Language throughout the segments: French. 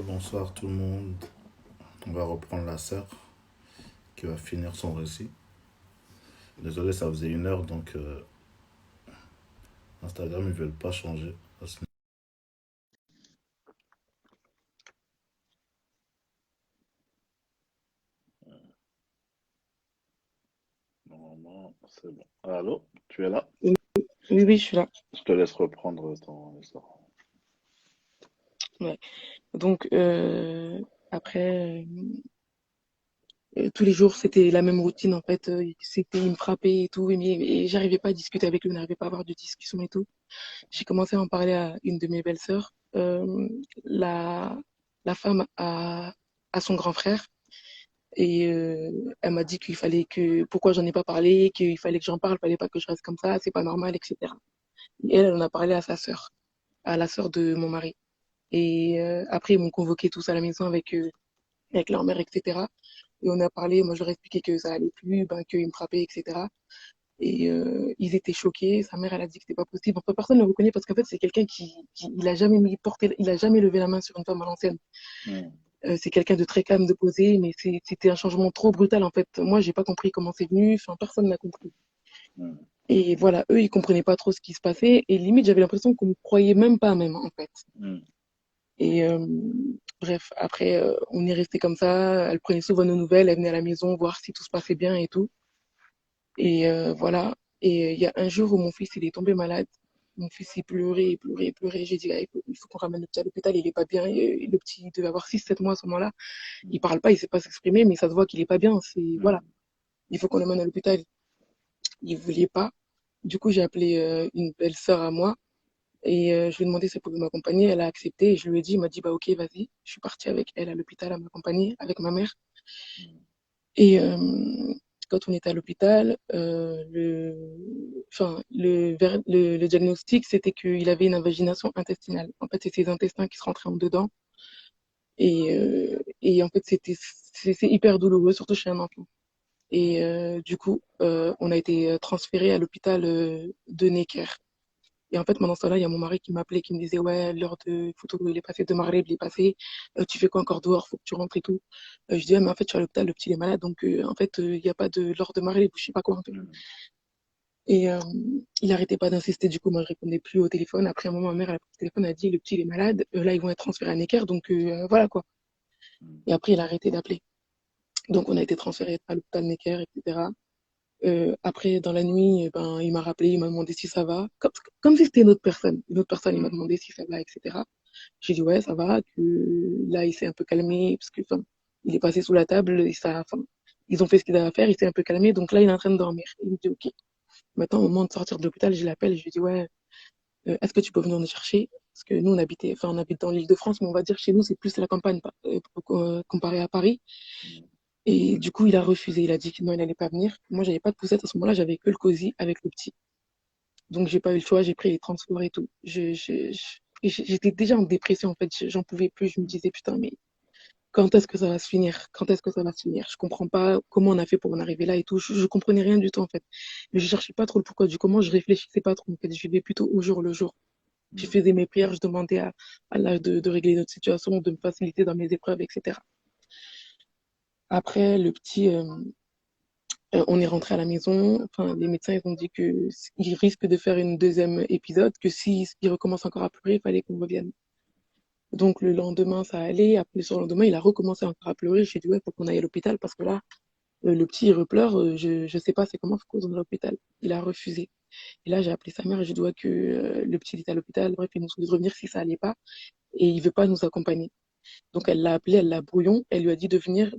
Bonsoir tout le monde. On va reprendre la sœur qui va finir son récit. Désolé, ça faisait 1 heure, donc Instagram, ils veulent pas changer. Normalement, c'est bon. Allô, tu es là? Oui, oui, oui, je suis là. Je te laisse reprendre ton histoire. Ouais. Donc, après, tous les jours, c'était la même routine, en fait. C'était, il me frappait et tout, et j'arrivais pas à discuter avec lui, on n'arrivait pas à avoir de discussion et tout. J'ai commencé à en parler à une de mes belles-sœurs. La femme a son grand frère, et elle m'a dit qu'il fallait que, pourquoi j'en ai pas parlé, qu'il fallait que j'en parle, fallait pas que je reste comme ça, c'est pas normal, etc. Et elle en a parlé à sa sœur, à la sœur de mon mari. Et après, ils m'ont convoqué tous à la maison avec leur mère, etc. Et on a parlé, moi je leur ai expliqué que ça allait plus, ben, qu'ils me frappaient, etc. Et ils étaient choqués. Sa mère, elle a dit que c'était pas possible. Enfin, personne ne le reconnaît parce qu'en fait, c'est quelqu'un qui il a jamais il a jamais levé la main sur une femme à l'ancienne. Hmm, C'est quelqu'un de très calme, de posé, mais c'était un changement trop brutal en fait. Moi, j'ai pas compris comment c'est venu. Enfin, personne n'a compris. hmm, Et voilà, eux, ils comprenaient pas trop ce qui se passait. Et limite, j'avais l'impression qu'on me croyait même pas, même en fait. hmm, Et bref, après, on est resté comme ça. Elle prenait souvent nos nouvelles, elle venait à la maison voir si tout se passait bien et tout. Et voilà. Et il y a un jour où mon fils, il est tombé malade. Mon fils, il pleurait, il pleurait, il pleurait. J'ai dit, ah, il faut qu'on ramène le petit à l'hôpital, il est pas bien. Et le petit, il devait avoir 6 7 mois à ce moment-là. Il parle pas, il sait pas s'exprimer, mais ça se voit qu'il est pas bien. C'est, voilà. hmm, Il faut qu'on l'emmène à l'hôpital. Il voulait pas. Du coup, j'ai appelé une belle sœur à moi. Et je lui ai demandé si elle pouvait m'accompagner. Elle a accepté. Et je lui ai dit, il m'a dit, bah ok, vas-y. Je suis partie avec elle à l'hôpital à m'accompagner avec ma mère. Et quand on était à l'hôpital, le diagnostic, c'était qu'il avait une invagination intestinale. En fait, c'est ses intestins qui se rentraient en dedans. Et en fait, c'est hyper douloureux, surtout chez un enfant. Et du coup, on a été transféré à l'hôpital de Necker. Et en fait, pendant ce temps-là, il y a mon mari qui m'appelait, qui me disait, ouais, l'heure de photo, il est passé, de Maghreb, il est passé, tu fais quoi encore dehors, faut que tu rentres et tout. Je dis, ah, mais en fait, je suis à l'hôpital, le petit il est malade, donc en fait, il n'y a pas de l'heure de Maghreb, je sais pas quoi en fait. hmm, Et il arrêtait pas d'insister, du coup, moi, je répondais plus au téléphone. Après un moment, ma mère, elle a pris le téléphone, elle a dit, le petit il est malade, là, ils vont être transférés à Necker, donc voilà quoi. Et après, il a arrêté d'appeler. Donc, on a été transférés à l'hôpital Necker, etc. Après, dans la nuit, ben, il m'a rappelé, il m'a demandé si ça va, comme si c'était une autre personne. Une autre personne, il m'a hmm, demandé si ça va, etc. J'ai dit ouais, ça va, que là, il s'est un peu calmé, parce que, enfin, il est passé sous la table, et ça, enfin, ils ont fait ce qu'ils avaient à faire, il s'est un peu calmé, donc là, il est en train de dormir. Il me dit ok. Maintenant, au moment de sortir de l'hôpital, je l'appelle, je lui dis ouais, est-ce que tu peux venir nous chercher? Parce que nous, on habite dans l'île de France, mais on va dire chez nous, c'est plus la campagne, comparé à Paris. Et du coup, il a refusé. Il a dit que non, il n'allait pas venir. Moi, j'avais pas de poussette à ce moment-là, j'avais que le cosy avec le petit. Donc, j'ai pas eu le choix, j'ai pris les transports et tout. J'étais déjà en dépression, en fait. J'en pouvais plus. Je me disais, putain, mais quand est-ce que ça va se finir? Quand est-ce que ça va se finir? Je comprends pas comment on a fait pour en arriver là et tout. Je comprenais rien du tout, en fait. Mais je cherchais pas trop le pourquoi du comment. Je réfléchissais pas trop, en fait. Je vivais plutôt au jour le jour. Je hmm, faisais mes prières, je demandais à Allah de régler notre situation, de me faciliter dans mes épreuves, etc. Après, le petit, on est rentré à la maison. Enfin, les médecins ils ont dit que il risque de faire une deuxième épisode, que s'il recommence encore à pleurer, il fallait qu'on revienne. Donc le lendemain, ça allait. Après le surlendemain, il a recommencé encore à pleurer. J'ai dit ouais, faut qu'on aille à l'hôpital parce que là, le petit il repleure. Je sais pas, c'est comment, faut qu'on aille à l'hôpital. Il a refusé. Et là, j'ai appelé sa mère et je dois que le petit il est à l'hôpital. Bref, ils nous ont dit de revenir si ça allait pas et il veut pas nous accompagner. Donc elle l'a appelé, elle l'a brouillon. Elle lui a dit de venir,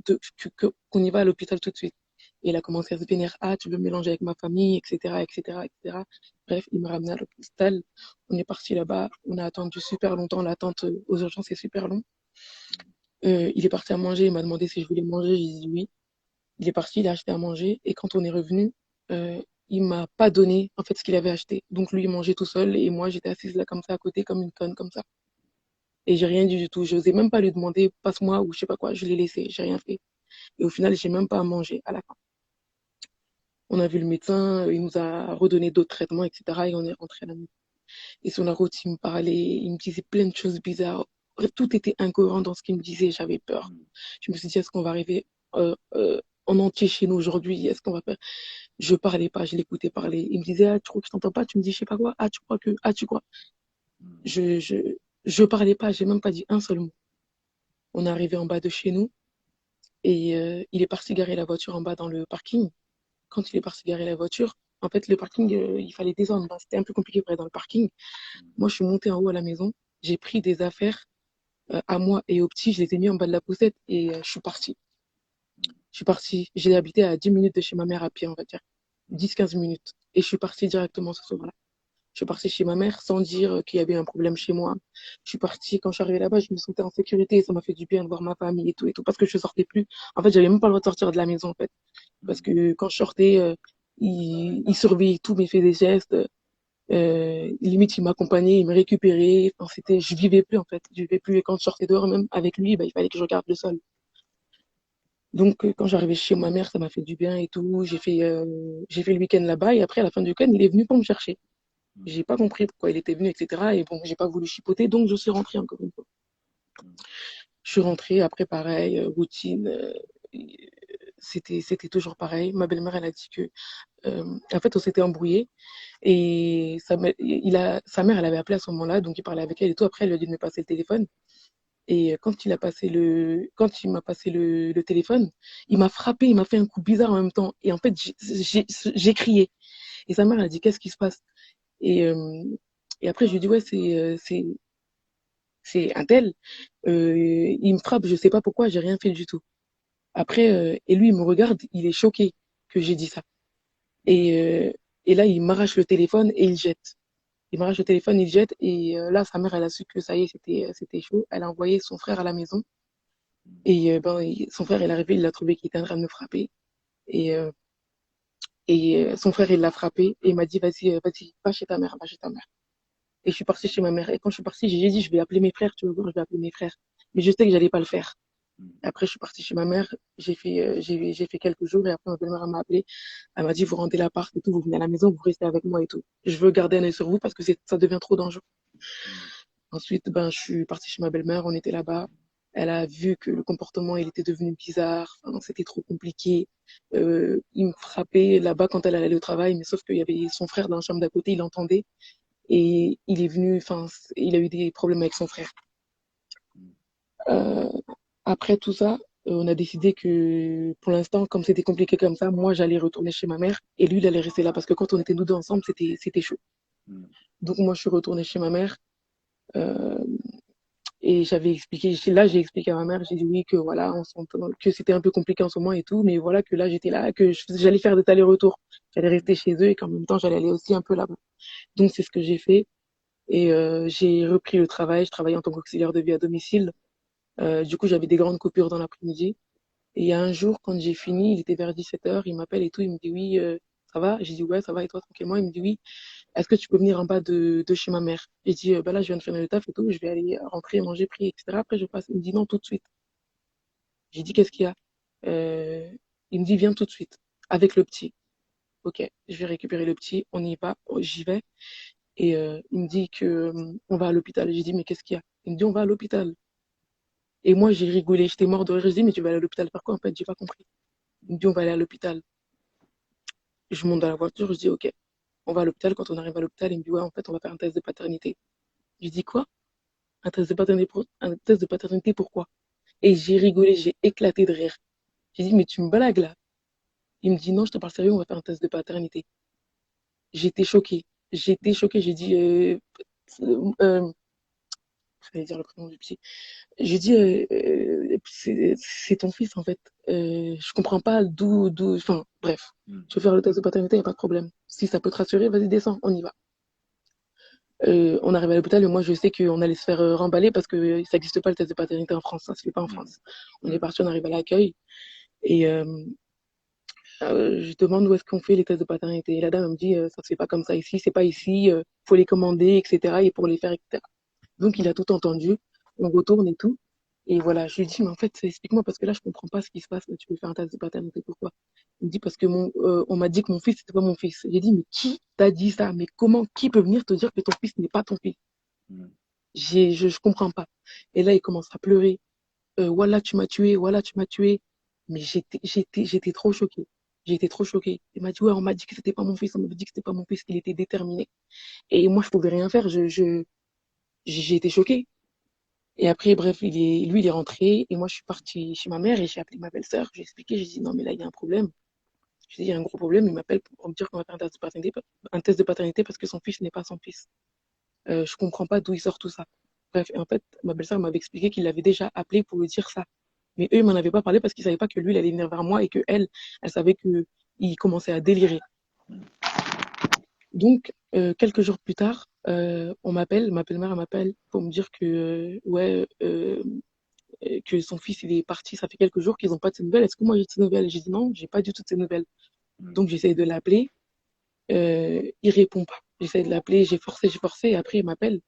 qu'on y va à l'hôpital tout de suite. Et il a commencé à se vénérer, ah, tu veux me mélanger avec ma famille, etc., etc., etc. Bref, il m'a ramené à l'hôpital. On est parti là-bas. On a attendu super longtemps. L'attente aux urgences est super long. Il est parti à manger. Il m'a demandé si je voulais manger. J'ai dit oui. Il est parti, il a acheté à manger. Et quand on est revenu, il m'a pas donné, en fait, ce qu'il avait acheté. Donc lui, il mangeait tout seul. Et moi, j'étais assise là, comme ça, à côté, comme une conne, comme ça. Et j'ai rien dit du tout. J'osais même pas lui demander, passe-moi ou je sais pas quoi. Je l'ai laissé. J'ai rien fait. Et au final, j'ai même pas à manger à la fin. on a vu le médecin, il nous a redonné d'autres traitements, etc. Et on est rentré à la maison. Et sur la route, il me parlait, il me disait plein de choses bizarres. Tout était incohérent dans ce qu'il me disait, j'avais peur. Je me suis dit, est-ce qu'on va arriver en entier chez nous aujourd'hui? Est-ce qu'on va faire? Je parlais pas, je l'écoutais parler. Il me disait, ah, tu crois que je t'entends pas? Tu me dis, je sais pas quoi. Ah, tu crois que, ah, tu crois. Je, je, je parlais pas, j'ai même pas dit un seul mot. On est arrivé en bas de chez nous et il est parti garer la voiture en bas dans le parking. Quand il est parti garer la voiture, en fait, le parking, il fallait descendre. Bah, c'était un peu compliqué pour aller dans le parking. Moi, je suis montée en haut à la maison. J'ai pris des affaires à moi et au petit, je les ai mis en bas de la poussette et je suis partie. Je suis partie. J'ai habité à 10 minutes de chez ma mère à pied, on va dire. 10-15 minutes. Et je suis partie directement ce soir-là. Je suis partie chez ma mère sans dire qu'il y avait un problème chez moi. Je suis partie, quand je suis arrivée là-bas, je me sentais en sécurité. Ça m'a fait du bien de voir ma famille et tout, parce que je sortais plus. En fait, j'avais même pas le droit de sortir de la maison, en fait. Parce que quand je sortais, il surveillait tous mes faits et gestes. Limite, il m'accompagnait, il me récupérait. Enfin, je vivais plus, en fait. Je vivais plus. Et quand je sortais dehors, même avec lui, bah, il fallait que je regarde le sol. Donc, quand j'arrivais chez ma mère, ça m'a fait du bien et tout. J'ai fait le week-end là-bas. Et après, à la fin du week-end, il est venu pour me chercher. J'ai pas compris pourquoi il était venu, etc. Et bon, j'ai pas voulu chipoter, donc je suis rentrée encore une fois. Je suis rentrée, après pareil, routine. C'était toujours pareil. Ma belle-mère, elle a dit que, en fait, on s'était embrouillé et sa mère, elle avait appelé à ce moment-là, donc il parlait avec elle et tout. Après, elle lui a dit de me passer le téléphone. Et quand il m'a passé le téléphone, il m'a frappé, il m'a fait un coup bizarre en même temps. Et en fait, j'ai crié. Et sa mère, elle a dit, qu'est-ce qui se passe? Et, euh, et après, je lui ai dit, ouais, c'est un tel. Il me frappe, je sais pas pourquoi, j'ai rien fait du tout. Après, et lui, il me regarde, il est choqué que j'ai dit ça. Et, euh, et là, il m'arrache le téléphone et il jette. Il m'arrache le téléphone, il jette. Et là, sa mère, elle a su que ça y est, c'était chaud. Elle a envoyé son frère à la maison. Et ben, son frère, il est arrivé, il l'a trouvé qui était en train de me frapper. Et, euh, et son frère, il l'a frappé et il m'a dit, vas-y, vas-y, va chez ta mère, va chez ta mère. Et je suis partie chez ma mère. Et quand je suis partie, j'ai dit, je vais appeler mes frères, tu veux voir, je vais appeler mes frères. Mais je sais que j'allais pas le faire. Après, je suis partie chez ma mère, j'ai fait quelques jours et après, ma belle-mère elle m'a appelé. Elle m'a dit, vous rendez l'appart et tout, vous venez à la maison, vous restez avec moi et tout. Je veux garder un œil sur vous parce que ça devient trop dangereux. Ensuite, ben, je suis partie chez ma belle-mère, on était là-bas. Elle a vu que le comportement, il était devenu bizarre, enfin, c'était trop compliqué. Il me frappait là-bas quand elle allait au travail, mais sauf qu'il y avait son frère dans la chambre d'à côté, il entendait. Et il est venu, enfin, il a eu des problèmes avec son frère. Euh, Après tout ça, on a décidé que pour l'instant, comme c'était compliqué comme ça, moi j'allais retourner chez ma mère et lui il allait rester là parce que quand on était nous deux ensemble, c'était chaud. Donc moi je suis retournée chez ma mère euh, et j'ai expliqué à ma mère, j'ai dit oui que voilà, que c'était un peu compliqué en ce moment et tout, mais voilà que là j'étais là, que j'allais faire des allers-retours, j'allais rester chez eux et qu'en même temps j'allais aller aussi un peu là-bas. Donc c'est ce que j'ai fait et j'ai repris le travail, je travaillais en tant qu'auxiliaire de vie à domicile. Du coup j'avais des grandes coupures dans l'après-midi. Et il y a un jour, quand j'ai fini, il était vers 17h, il m'appelle et tout, il me dit oui, ça va? J'ai dit ouais, ça va et toi tranquillement? Il me dit oui, est-ce que tu peux venir en bas de chez ma mère? J'ai dit bah là, je viens de finir le taf et tout, je vais aller rentrer, manger, prier, etc. Après, je passe. Il me dit non, tout de suite. J'ai dit qu'est-ce qu'il y a? Euh, il me dit viens tout de suite, avec le petit. Ok, je vais récupérer le petit, on y va, j'y vais. Et il me dit que on va à l'hôpital. J'ai dit mais qu'est-ce qu'il y a? Il me dit on va à l'hôpital. Et moi, j'ai rigolé, j'étais mort de rire. Je dis mais tu vas aller à l'hôpital faire quoi? En fait, j'ai pas compris. Il me dit on va aller à l'hôpital. Je monte dans la voiture, je dis ok, on va à l'hôpital. Quand on arrive à l'hôpital, il me dit ouais, en fait, on va faire un test de paternité. Je dis quoi? Un test de paternité pourquoi? Et j'ai rigolé, j'ai éclaté de rire. J'ai dit mais tu me blagues là? Il me dit non, je te parle sérieux, on va faire un test de paternité. J'étais choquée. J'étais choquée, j'ai dit euh, j'allais dire le prénom du petit. J'ai dit c'est ton fils en fait. Je comprends pas enfin bref. Je vais faire le test de paternité, y a pas de problème. Si ça peut te rassurer, vas-y descends, on y va. On arrive à l'hôpital et moi je sais qu'on allait se faire remballer parce que ça n'existe pas le test de paternité en France, ça se fait pas en France. On est parti, on arrive à l'accueil et je demande où est-ce qu'on fait les tests de paternité. Et la dame elle me dit ça se fait pas comme ça ici, c'est pas ici, faut les commander, etc. Et pour les faire, etc. Donc il a tout entendu, on retourne et tout. Et voilà, je lui dis, mais en fait, explique-moi parce que là, je comprends pas ce qui se passe. Là, tu veux faire un test de paternité, pourquoi? Il me dit, parce que on m'a dit que mon fils, c'était pas mon fils. J'ai dit, mais qui t'a dit ça? Mais comment, qui peut venir te dire que ton fils n'est pas ton fils? Mm. Je comprends pas. Et là, il commence à pleurer. Voilà, tu m'as tué, voilà, tu m'as tué. Mais j'étais trop choquée. J'étais trop choquée. Il m'a dit, ouais, on m'a dit que c'était pas mon fils, on m'a dit que c'était pas mon fils, il était déterminé. Et moi, je pouvais rien faire, j'ai été choquée. Et après, bref, lui, il est rentré, et moi, je suis partie chez ma mère, et j'ai appelé ma belle-sœur, j'ai expliqué, j'ai dit, non, mais là, il y a un problème. J'ai dit, il y a un gros problème, il m'appelle pour me dire qu'on va faire un test de paternité parce que son fils n'est pas son fils. Je comprends pas d'où il sort tout ça. Bref, et en fait, ma belle-sœur m'avait expliqué qu'il l'avait déjà appelé pour lui dire ça. Mais eux, ils m'en avaient pas parlé parce qu'ils savaient pas que lui, il allait venir vers moi et que elle savait que il commençait à délirer. Donc, quelques jours plus tard, on m'appelle, ma belle-mère elle m'appelle pour me dire que, ouais, que son fils, il est parti, ça fait quelques jours qu'ils n'ont pas de ses nouvelles. Est-ce que moi j'ai de ses nouvelles? J'ai dit non, j'ai pas du tout de ses nouvelles. Mm. Donc, j'essaie de l'appeler, il répond pas. J'essaie de l'appeler, j'ai forcé, et après, il m'appelle.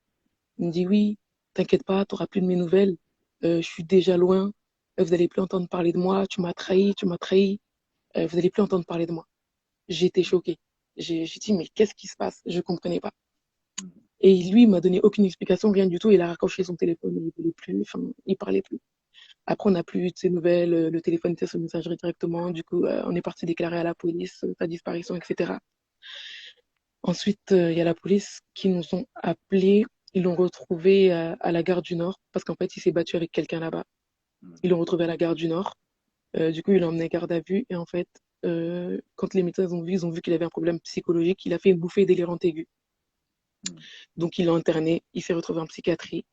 Il me dit oui, t'inquiète pas, t'auras plus de mes nouvelles. Je suis déjà loin. Vous allez plus entendre parler de moi. Tu m'as trahi, tu m'as trahi. Vous allez plus entendre parler de moi. J'ai été choquée. J'ai dit mais qu'est-ce qui se passe? Je comprenais pas. Et lui, il m'a donné aucune explication, rien du tout. Il a raccroché son téléphone, il voulait plus, enfin, il parlait plus. Après, on n'a plus eu de ses nouvelles. Le téléphone était sur messagerie directement. Du coup, on est parti déclarer à la police sa disparition, etc. Ensuite, il y a la police qui nous ont appelés. Ils l'ont retrouvé à la gare du Nord parce qu'en fait, il s'est battu avec quelqu'un là-bas. Ils l'ont retrouvé à la gare du Nord. Du coup, ils l'ont emmené garde à vue. Et en fait, quand les médecins ils ont vu qu'il avait un problème psychologique. Il a fait une bouffée délirante aiguë. Mm. Donc, ils l'ont interné. Il s'est retrouvé en psychiatrie.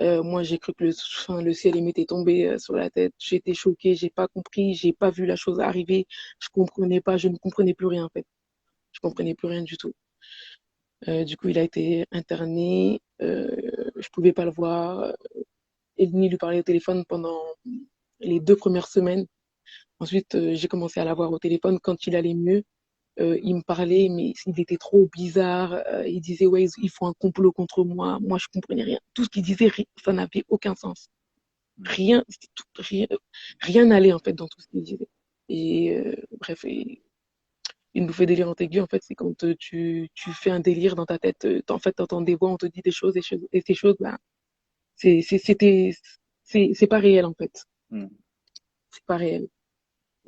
Moi, j'ai cru que enfin, le ciel il m'était tombé sur la tête. J'étais choquée. J'ai pas compris. J'ai pas vu la chose arriver. Je comprenais pas. Je ne comprenais plus rien en fait. Je comprenais plus rien du tout. Du coup, il a été interné. Je pouvais pas le voir et ni lui parler au téléphone pendant les 2 premières semaines. Ensuite, j'ai commencé à l'avoir au téléphone quand il allait mieux. Il me parlait, mais il était trop bizarre. Il disait, ouais, ils font un complot contre moi. Moi, je comprenais rien. Tout ce qu'il disait, ça n'avait aucun sens. Mm. Rien, rien n'allait en fait dans tout ce qu'il disait. Et bref, une bouffée délirante aiguë, en fait, c'est quand tu fais un délire dans ta tête. En fait, t'entends des voix, on te dit des choses, et ces choses, bah, c'est, c'est- c'était, c'est pas réel, en fait. Mm. C'est pas réel.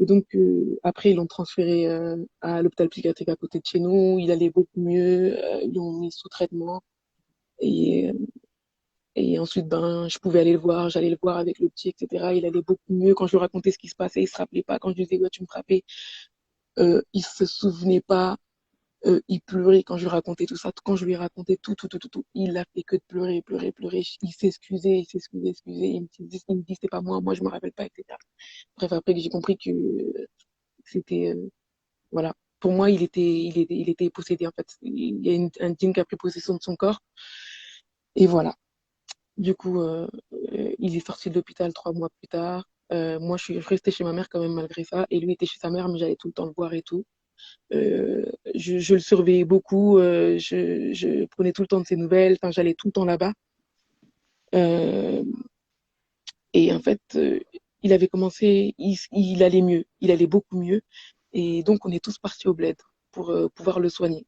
Et donc, après, ils l'ont transféré à l'hôpital psychiatrique à côté de chez nous. Il allait beaucoup mieux. Ils l'ont mis sous traitement. Et, et ensuite, ben, je pouvais aller le voir. J'allais le voir avec le petit, etc. Il allait beaucoup mieux. Quand je lui racontais ce qui se passait, il se rappelait pas. Quand je lui disais, ouais, tu me frappais, il se souvenait pas. Il pleurait quand je lui racontais tout ça. Quand je lui racontais tout, il a fait que de pleurer, pleurer, pleurer. Il s'excusait, excusait. Il me dit, c'est pas moi, je me rappelle pas, etc. Bref, après que j'ai compris que c'était, voilà. Pour moi, il était possédé, en fait. Il y a un djinn qui a pris possession de son corps. Et voilà. Du coup, il est sorti de l'hôpital 3 mois plus tard. Moi, je suis restée chez ma mère quand même malgré ça. Et lui était chez sa mère, mais j'allais tout le temps le voir et tout. Je le surveillais beaucoup. Je prenais tout le temps de ses nouvelles. Enfin, j'allais tout le temps là-bas. Euh, et en fait, il avait commencé, il allait mieux. Il allait beaucoup mieux. Et donc, on est tous partis au bled pour pouvoir le soigner.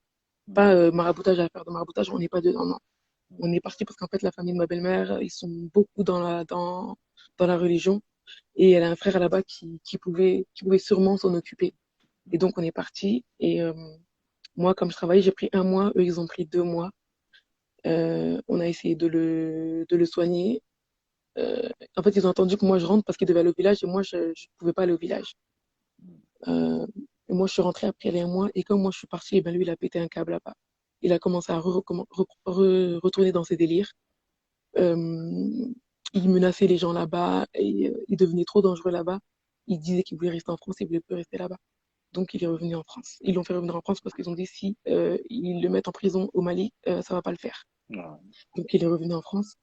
Pas maraboutage à faire de maraboutage, on n'est pas dedans, non. On est parti parce qu'en fait, la famille de ma belle-mère, ils sont beaucoup dans la religion. Et elle a un frère là-bas qui pouvait sûrement s'en occuper. Et donc, on est parti. Et moi, comme je travaillais, j'ai pris 1 mois. Eux, ils ont pris 2 mois. On a essayé de le soigner. En fait, ils ont attendu que moi je rentre parce qu'ils devaient aller au village et moi, je ne pouvais pas aller au village. Euh, et moi, je suis rentrée après les 1 mois et comme moi, je suis partie, et ben lui, il a pété un câble là-bas. Il a commencé à retourner dans ses délires. Euh, il menaçait les gens là-bas et il devenait trop dangereux là-bas. Il disait qu'il voulait rester en France, il voulait plus rester là-bas. Donc, il est revenu en France. Ils l'ont fait revenir en France parce qu'ils ont dit si ils le mettent en prison au Mali, ça va pas le faire. Ah. Donc, il est revenu en France.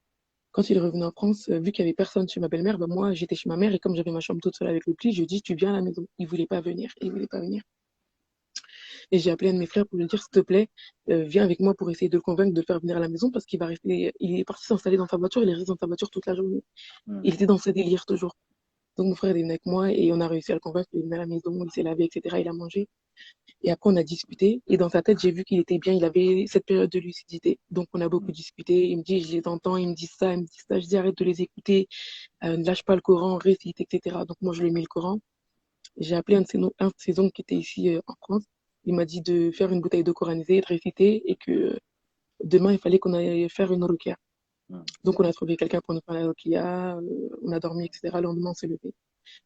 Quand il est revenu en France, vu qu'il y avait personne chez ma belle-mère, ben moi, j'étais chez ma mère et comme j'avais ma chambre toute seule avec le petit, je dis, tu viens à la maison. Il voulait pas venir. Il voulait pas venir. Et j'ai appelé un de mes frères pour lui dire, s'il te plaît, viens avec moi pour essayer de le convaincre de le faire venir à la maison parce qu'il va rester, il est parti s'installer dans sa voiture, il est resté dans sa voiture toute la journée. Hmm. Il était dans ses délires toujours. Donc mon frère est venu avec moi et on a réussi à le convaincre, il est venu à la maison, il s'est lavé, etc. Il a mangé. Et après, on a discuté. Et dans sa tête, j'ai vu qu'il était bien. Il avait cette période de lucidité. Donc, on a beaucoup discuté. Il me dit, je les entends. Il me dit ça, il me dit ça. Je dis, arrête de les écouter. Ne lâche pas le Coran, récite, etc. Donc, moi, je lui ai mis le Coran. J'ai appelé un de ses oncles qui était ici en France. Il m'a dit de faire une bouteille d'eau coranisée, de réciter et que demain, il fallait qu'on aille faire une ruqya. Hmm. Donc, on a trouvé quelqu'un pour nous faire la ruqya. On a dormi, etc. Le lendemain, on s'est levé.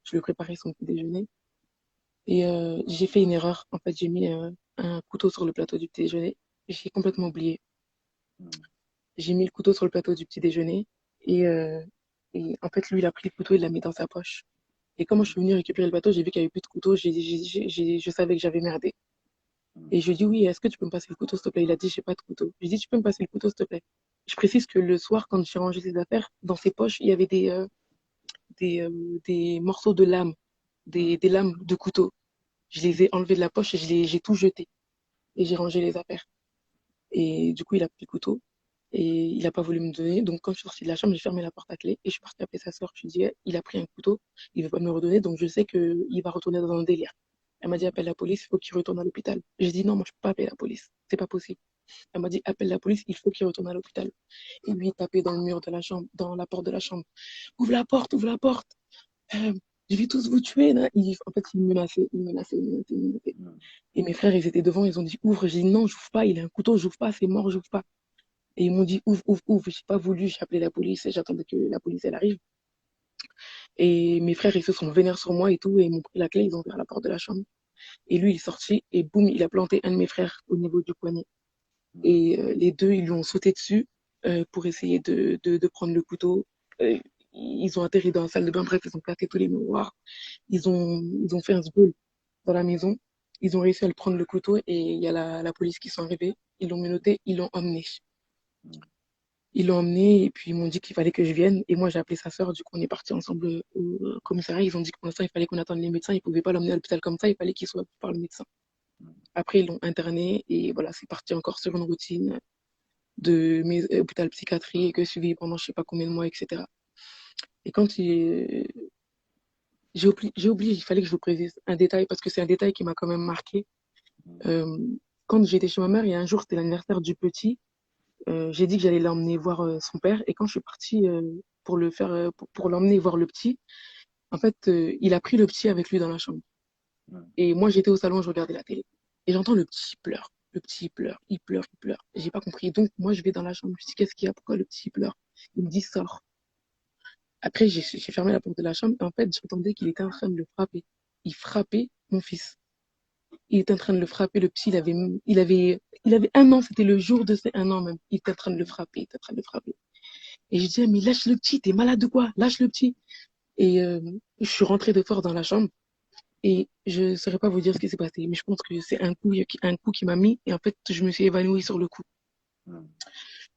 Je lui ai préparé son petit déjeuner. Et j'ai fait une erreur. En fait, j'ai mis un couteau sur le plateau du petit déjeuner. J'ai complètement oublié. Hmm. J'ai mis le couteau sur le plateau du petit déjeuner. Et, euh, et en fait, lui, il a pris le couteau, il l'a mis dans sa poche. Et quand moi, je suis venue récupérer le plateau, j'ai vu qu'il n'y avait plus de couteau. Je savais que j'avais merdé. Hmm. Et je lui ai dit, oui, est-ce que tu peux me passer le couteau, s'il te plaît? Il a dit, j'ai pas de couteau. Je lui ai dit, tu peux me passer le couteau, s'il te plaît? Je précise que le soir, quand j'ai rangé ses affaires, dans ses poches, il y avait des morceaux de lame, Hmm. des lames de couteau. Je les ai enlevés de la poche et j'ai tout jeté. Et j'ai rangé les affaires. Et du coup, il a pris le couteau et il n'a pas voulu me donner. Donc, quand je suis sortie de la chambre, j'ai fermé la porte à clé et je suis partie appeler sa soeur. Je lui ai dit, eh, il a pris un couteau, il ne veut pas me le redonner, donc je sais qu'il va retourner dans un délire. Elle m'a dit, appelle la police, il faut qu'il retourne à l'hôpital. J'ai dit, non, moi, je ne peux pas appeler la police. C'est pas possible. Elle m'a dit, appelle la police, il faut qu'il retourne à l'hôpital. Et lui, il tapait dans le mur de la chambre, dans la porte de la chambre. Ouvre la porte, ouvre la porte. Euh, je vais tous vous tuer. Là. En fait, il me menaçait, il me menaçait, il me menaçait, il me menaçait. Hmm. Et mes frères, ils étaient devant, ils ont dit, ouvre. J'ai dit, non, j'ouvre pas, il a un couteau, j'ouvre pas, c'est mort, j'ouvre pas. Et ils m'ont dit ouvre, ouvre, ouvre. J'ai pas voulu, j'ai appelé la police et j'attendais que la police elle arrive. Et mes frères ils se sont vénères sur moi et tout et ils m'ont pris la clé, ils ont ouvert la porte de la chambre. Et lui il est sorti et boum, il a planté un de mes frères au niveau du poignet. Et les deux ils lui ont sauté dessus pour essayer de prendre le couteau. Euh, ils ont atterri dans la salle de bain, bref, ils ont claqué tous les miroirs. Ils ont fait un sboul dans la maison. Ils ont réussi à le prendre le couteau et il y a la police qui sont arrivés. Ils l'ont menotté, ils l'ont emmené. Ils l'ont emmené et puis ils m'ont dit qu'il fallait que je vienne. Et moi, j'ai appelé sa sœur. Du coup, on est partis ensemble au commissariat. Ils ont dit que pour l'instant, il fallait qu'on attende les médecins. Ils ne pouvaient pas l'emmener à l'hôpital comme ça. Il fallait qu'il soit vu par le médecin. Après, ils l'ont interné et voilà, c'est parti encore sur une routine de hôpital psychiatrie que suivi pendant je sais pas combien de mois, etc. Et quand j'ai oublié, il fallait que je vous précise un détail parce que c'est un détail qui m'a quand même marqué. Euh, Quand j'étais chez ma mère, il y a un jour, c'était l'anniversaire du petit. J'ai dit que j'allais l'emmener voir son père. Et quand je suis partie pour le faire, pour l'emmener voir le petit, en fait, il a pris le petit avec lui dans la chambre. Et moi, j'étais au salon, je regardais la télé. Et j'entends le petit pleure. Le petit pleure, il pleure, il pleure. J'ai pas compris. Donc, moi, je vais dans la chambre. Je dis, qu'est-ce qu'il y a? Pourquoi le petit pleure? Il me dit, sors. Après, j'ai fermé la porte de la chambre. Et en fait, j'entendais qu'il était en train de le frapper. Il frappait mon fils. Il était en train de le frapper. Le petit, il avait un an. C'était le jour de ses un an même. Il était en train de le frapper. Il était en train de le frapper. Et je disais, mais lâche le petit, t'es malade de quoi? Lâche le petit. Et je suis rentrée de force dans la chambre et je ne saurais pas vous dire ce qui s'est passé, mais je pense que c'est un coup qui m'a mis et en fait, je me suis évanouie sur le coup.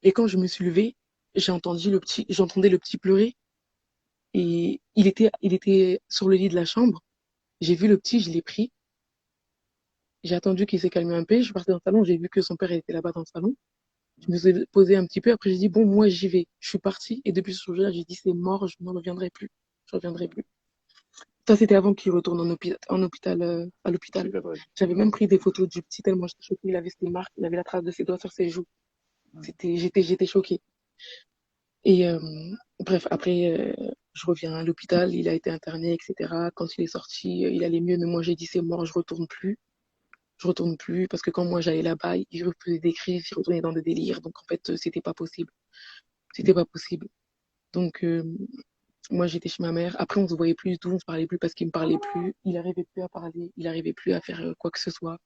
Et quand je me suis levée, j'entendais le petit pleurer et il était sur le lit de la chambre. J'ai vu le petit, je l'ai pris. J'ai attendu qu'il s'est calmé un peu. Je suis partie dans le salon, j'ai vu que son père était là-bas dans le salon. Je me suis posée un petit peu. Après, j'ai dit, bon, moi, j'y vais. Je suis partie. Et depuis ce jour-là, j'ai dit, c'est mort, je n'en reviendrai plus. Je reviendrai plus. Ça, c'était avant qu'il retourne en hôpital, à l'hôpital. J'avais même pris des photos du petit tellement j'étais choquée. Il avait ses marques, il avait la trace de ses doigts sur ses joues. J'étais choquée. Et bref, après, je reviens à l'hôpital. Il a été interné, etc. Quand il est sorti, il allait mieux. Mais moi, j'ai dit, c'est mort, je retourne plus. Je retourne plus parce que quand moi j'allais là-bas, il refaisait des crises, il retournait dans des délires. Donc en fait, c'était pas possible. C'était pas possible. Donc moi j'étais chez ma mère. Après on se voyait plus du tout, on se parlait plus parce qu'il me parlait plus. Il arrivait plus à parler, il arrivait plus à faire quoi que ce soit.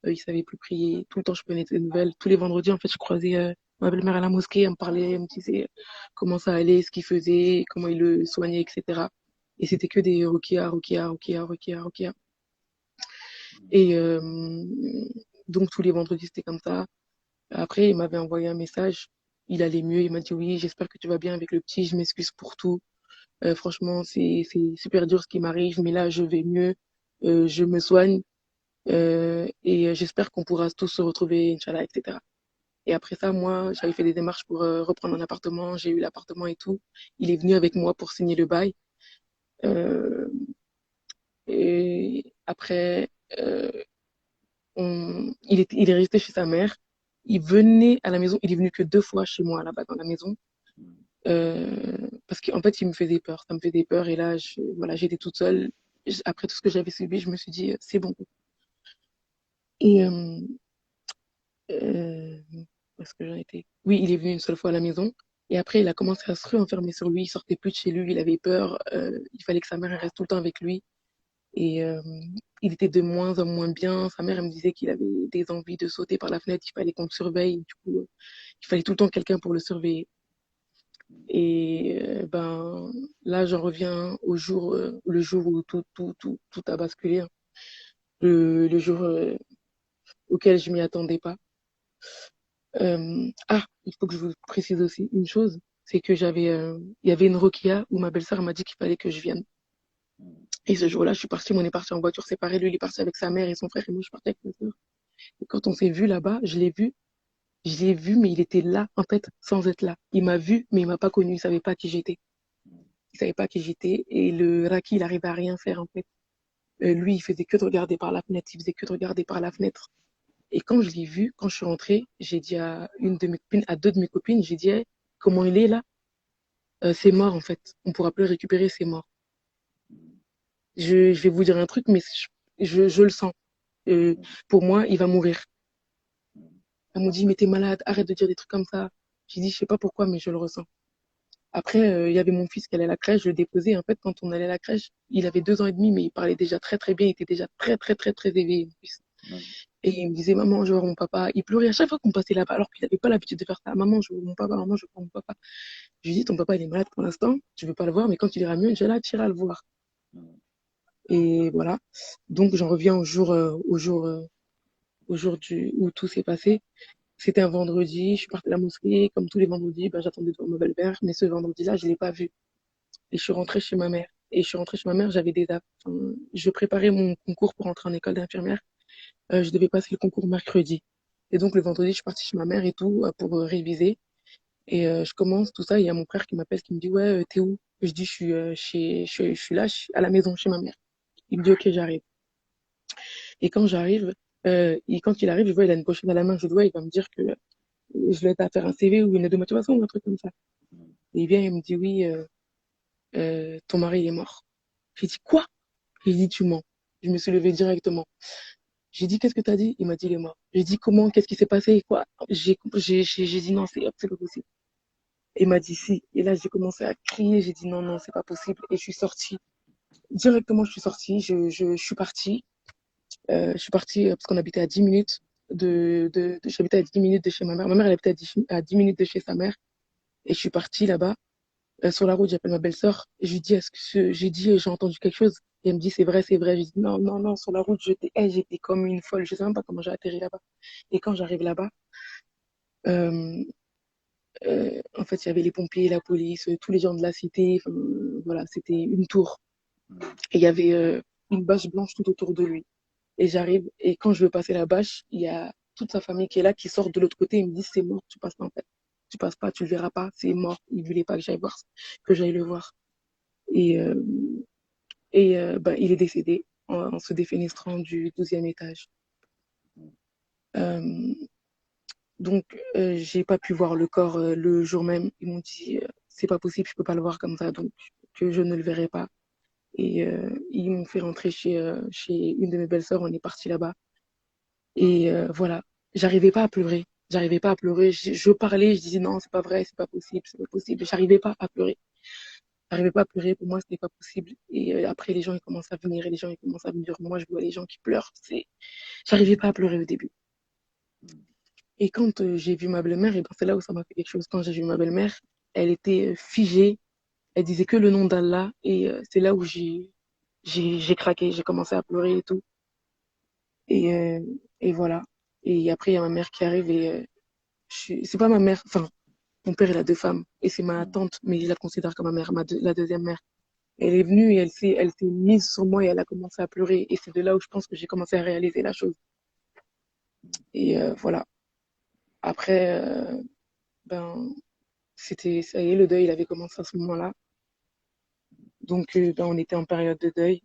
Il savait plus prier. Tout le temps je prenais des nouvelles. Tous les vendredis en fait je croisais ma belle-mère à la mosquée, elle me parlait, elle me disait comment ça allait, ce qu'il faisait, comment il le soignait, etc. Et c'était que des rokia, rokia, rokia, rokia, rokia. Et donc tous les vendredis c'était comme ça. Après, il m'avait envoyé un message. Il allait mieux. Il m'a dit oui, j'espère que tu vas bien avec le petit. Je m'excuse pour tout. Franchement, c'est super dur ce qui m'arrive, mais là, je vais mieux. Je me soigne. Et j'espère qu'on pourra tous se retrouver, Inch'Allah, etc. Et après ça, moi, j'avais fait des démarches pour reprendre un appartement. J'ai eu l'appartement et tout. Il est venu avec moi pour signer le bail. Euh, et après, il est resté chez sa mère. Il venait à la maison. Il est venu que 2 fois chez moi là-bas dans la maison. Parce qu'en fait, il me faisait peur. Ça me faisait peur. Et là, voilà, j'étais toute seule. Après tout ce que j'avais subi, je me suis dit, c'est bon. Et euh, où est-ce que j'en étais? Oui, il est venu une seule fois à la maison. Et après, il a commencé à se renfermer sur lui. Il sortait plus de chez lui. Il avait peur. Il fallait que sa mère reste tout le temps avec lui. Et il était de moins en moins bien. Sa mère, elle me disait qu'il avait des envies de sauter par la fenêtre. Il fallait qu'on le surveille. Du coup, il fallait tout le temps quelqu'un pour le surveiller. Et ben là, j'en reviens le jour où tout a basculé, hein. Le jour auquel je m'y attendais pas. Il faut que je vous précise aussi une chose, c'est que il y avait une Rokia où ma belle-sœur m'a dit qu'il fallait que je vienne. Et ce jour-là, je suis partie, on est parti en voiture séparée. Lui, il est parti avec sa mère et son frère, et moi, je suis partie avec ma sœur. Et quand on s'est vu là-bas, je l'ai vu, mais il était là, en fait, sans être là. Il m'a vu, mais il m'a pas connu, il savait pas qui j'étais. Il savait pas qui j'étais. Et le Raki, il arrivait à rien faire, en fait. Lui, il faisait que de regarder par la fenêtre, il faisait que de regarder par la fenêtre. Et quand je l'ai vu, quand je suis rentrée, j'ai dit à une de mes copines, à deux de mes copines, j'ai dit, hey, comment il est là? C'est mort, en fait. On pourra plus le récupérer, c'est mort. Je vais vous dire un truc, mais je le sens. Euh, pour moi, il va mourir. Elles m'ont dit, mais t'es malade, arrête de dire des trucs comme ça. J'ai dit, je sais pas pourquoi, mais je le ressens. Après, il y avait mon fils qui allait à la crèche, je le déposais. En fait, quand on allait à la crèche, il avait 2 ans et demi, mais il parlait déjà très très bien, il était déjà très très très très éveillé, mon fils. Et il me disait, maman, je veux voir mon papa. Il pleurait à chaque fois qu'on passait là-bas, alors qu'il n'avait pas l'habitude de faire ça. Maman, je veux mon papa, maman, je veux voir mon papa. Je lui dis, ton papa, il est malade pour l'instant, tu veux pas le voir, mais quand il ira mieux, Inch'Allah, tu iras le voir. Et voilà. Donc, j'en reviens au jour où tout s'est passé. C'était un vendredi, je suis partie à la mosquée, comme tous les vendredis, ben, j'attendais de voir ma belle-mère, mais ce vendredi-là, je ne l'ai pas vue. Et je suis rentrée chez ma mère. Et je suis rentrée chez ma mère, je préparais mon concours pour entrer en école d'infirmière. Je devais passer le concours mercredi. Et donc le vendredi, je suis partie chez ma mère et tout pour réviser. Et je commence tout ça. Il y a mon frère qui m'appelle, qui me dit, ouais, t'es où? Je dis, je suis là, je suis à la maison chez ma mère. Il me dit, ok, j'arrive. Et quand j'arrive, quand il arrive, je vois, il a une pochette à la main. Je dis, ouais, il va me dire que je vais à faire un CV ou une lettre de motivation ou un truc comme ça. Et il vient, il me dit, oui, ton mari, il est mort. J'ai dit, quoi? Il dit, tu mens. Je me suis levée directement. J'ai dit, qu'est-ce que t'as dit? Il m'a dit, il est mort. J'ai dit, comment? Qu'est-ce qui s'est passé? Quoi? J'ai dit, non, c'est pas possible. Il m'a dit, si. Et là, j'ai commencé à crier. J'ai dit, non, non, c'est pas possible. Et je suis sortie. Directement, je suis sortie. Je suis partie. Je suis partie parce qu'on habitait à 10 minutes j'habitais à 10 minutes de chez ma mère. Ma mère, elle habitait à 10 minutes de chez sa mère. Et je suis partie là-bas. Sur la route, j'appelle ma belle-sœur. Et je lui dis, j'ai dit, j'ai entendu quelque chose. Et elle me dit, c'est vrai, c'est vrai. Je dis, non, non, non, sur la route, j'étais comme une folle. Je sais même pas comment j'ai atterri là-bas. Et quand j'arrive là-bas, euh, en fait, il y avait les pompiers, la police, tous les gens de la cité. Enfin, voilà, c'était une tour. Et il y avait une bâche blanche tout autour de lui. Et j'arrive, et quand je veux passer la bâche, il y a toute sa famille qui est là, qui sort de l'autre côté. Ils me disent, c'est mort, tu passes pas en fait. Tu passes pas, tu le verras pas, c'est mort. Ils voulaient pas que j'aille le voir. Et, bah, il est décédé en se défenestrant du 12e étage. Euh, donc, j'ai pas pu voir le corps le jour même. Ils m'ont dit, c'est pas possible, je peux pas le voir comme ça, donc que je ne le verrai pas. Et ils m'ont fait rentrer chez une de mes belles-sœurs, on est parti là-bas. Et voilà, j'arrivais pas à pleurer. J'arrivais pas à pleurer. Je parlais, je disais non, c'est pas vrai, c'est pas possible, c'est pas possible. J'arrivais pas à pleurer. J'arrivais pas à pleurer. Pour moi, c'était pas possible. Et après, les gens, ils commencent à venir et les gens, ils commencent à venir. Moi, je vois les gens qui pleurent. J'arrivais pas à pleurer au début. Et quand j'ai vu ma belle-mère, et ben, c'est là où ça m'a fait quelque chose. Quand j'ai vu ma belle-mère, elle était figée. Elle disait que le nom d'Allah. Et c'est là où j'ai craqué. J'ai commencé à pleurer et tout. Et, euh, et voilà. Et après, il y a ma mère qui arrive et c'est pas ma mère. Enfin, mon père, il a deux femmes et c'est ma tante, mais je la considère comme ma mère, la deuxième mère. Elle est venue et elle s'est mise sur moi et elle a commencé à pleurer. Et c'est de là où je pense que j'ai commencé à réaliser la chose. Et voilà. Après, ben, ça y est, le deuil, il avait commencé à ce moment-là. Donc, ben, on était en période de deuil.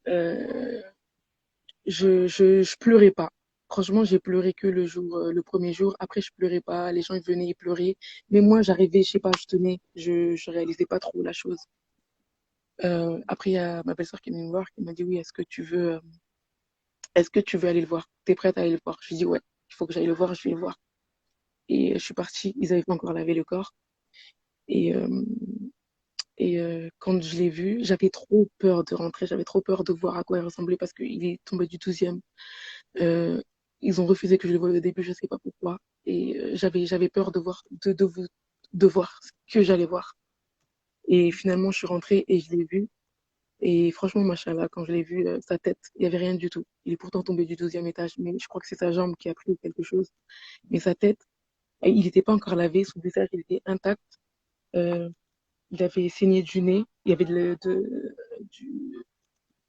Euh, je pleurais pas. Franchement, j'ai pleuré que le premier jour. Après, je pleurais pas. Les gens, ils venaient, ils pleuraient. Mais moi, j'arrivais, je sais pas, je tenais. Je réalisais pas trop la chose. Après, il y a ma belle-sœur qui est venue me voir, qui m'a dit, oui, est-ce que tu veux aller le voir? T'es prête à aller le voir? Je lui ai dit, ouais, il faut que j'aille le voir, je vais le voir. Et je suis partie. Ils avaient pas encore lavé le corps. Et, quand je l'ai vu, j'avais trop peur de rentrer. J'avais trop peur de voir à quoi il ressemblait parce qu'il est tombé du 12e. Euh, Ils ont refusé que je le voie au début, je sais pas pourquoi. Et j'avais peur de voir ce que j'allais voir. Et finalement, je suis rentrée et je l'ai vu. Et franchement, machallah, quand je l'ai vu, sa tête, il n'y avait rien du tout. Il est pourtant tombé du 12e étage, mais je crois que c'est sa jambe qui a pris quelque chose. Mais sa tête, il n'était pas encore lavé, son visage, il était intact. Euh, il avait saigné du nez, il y avait du,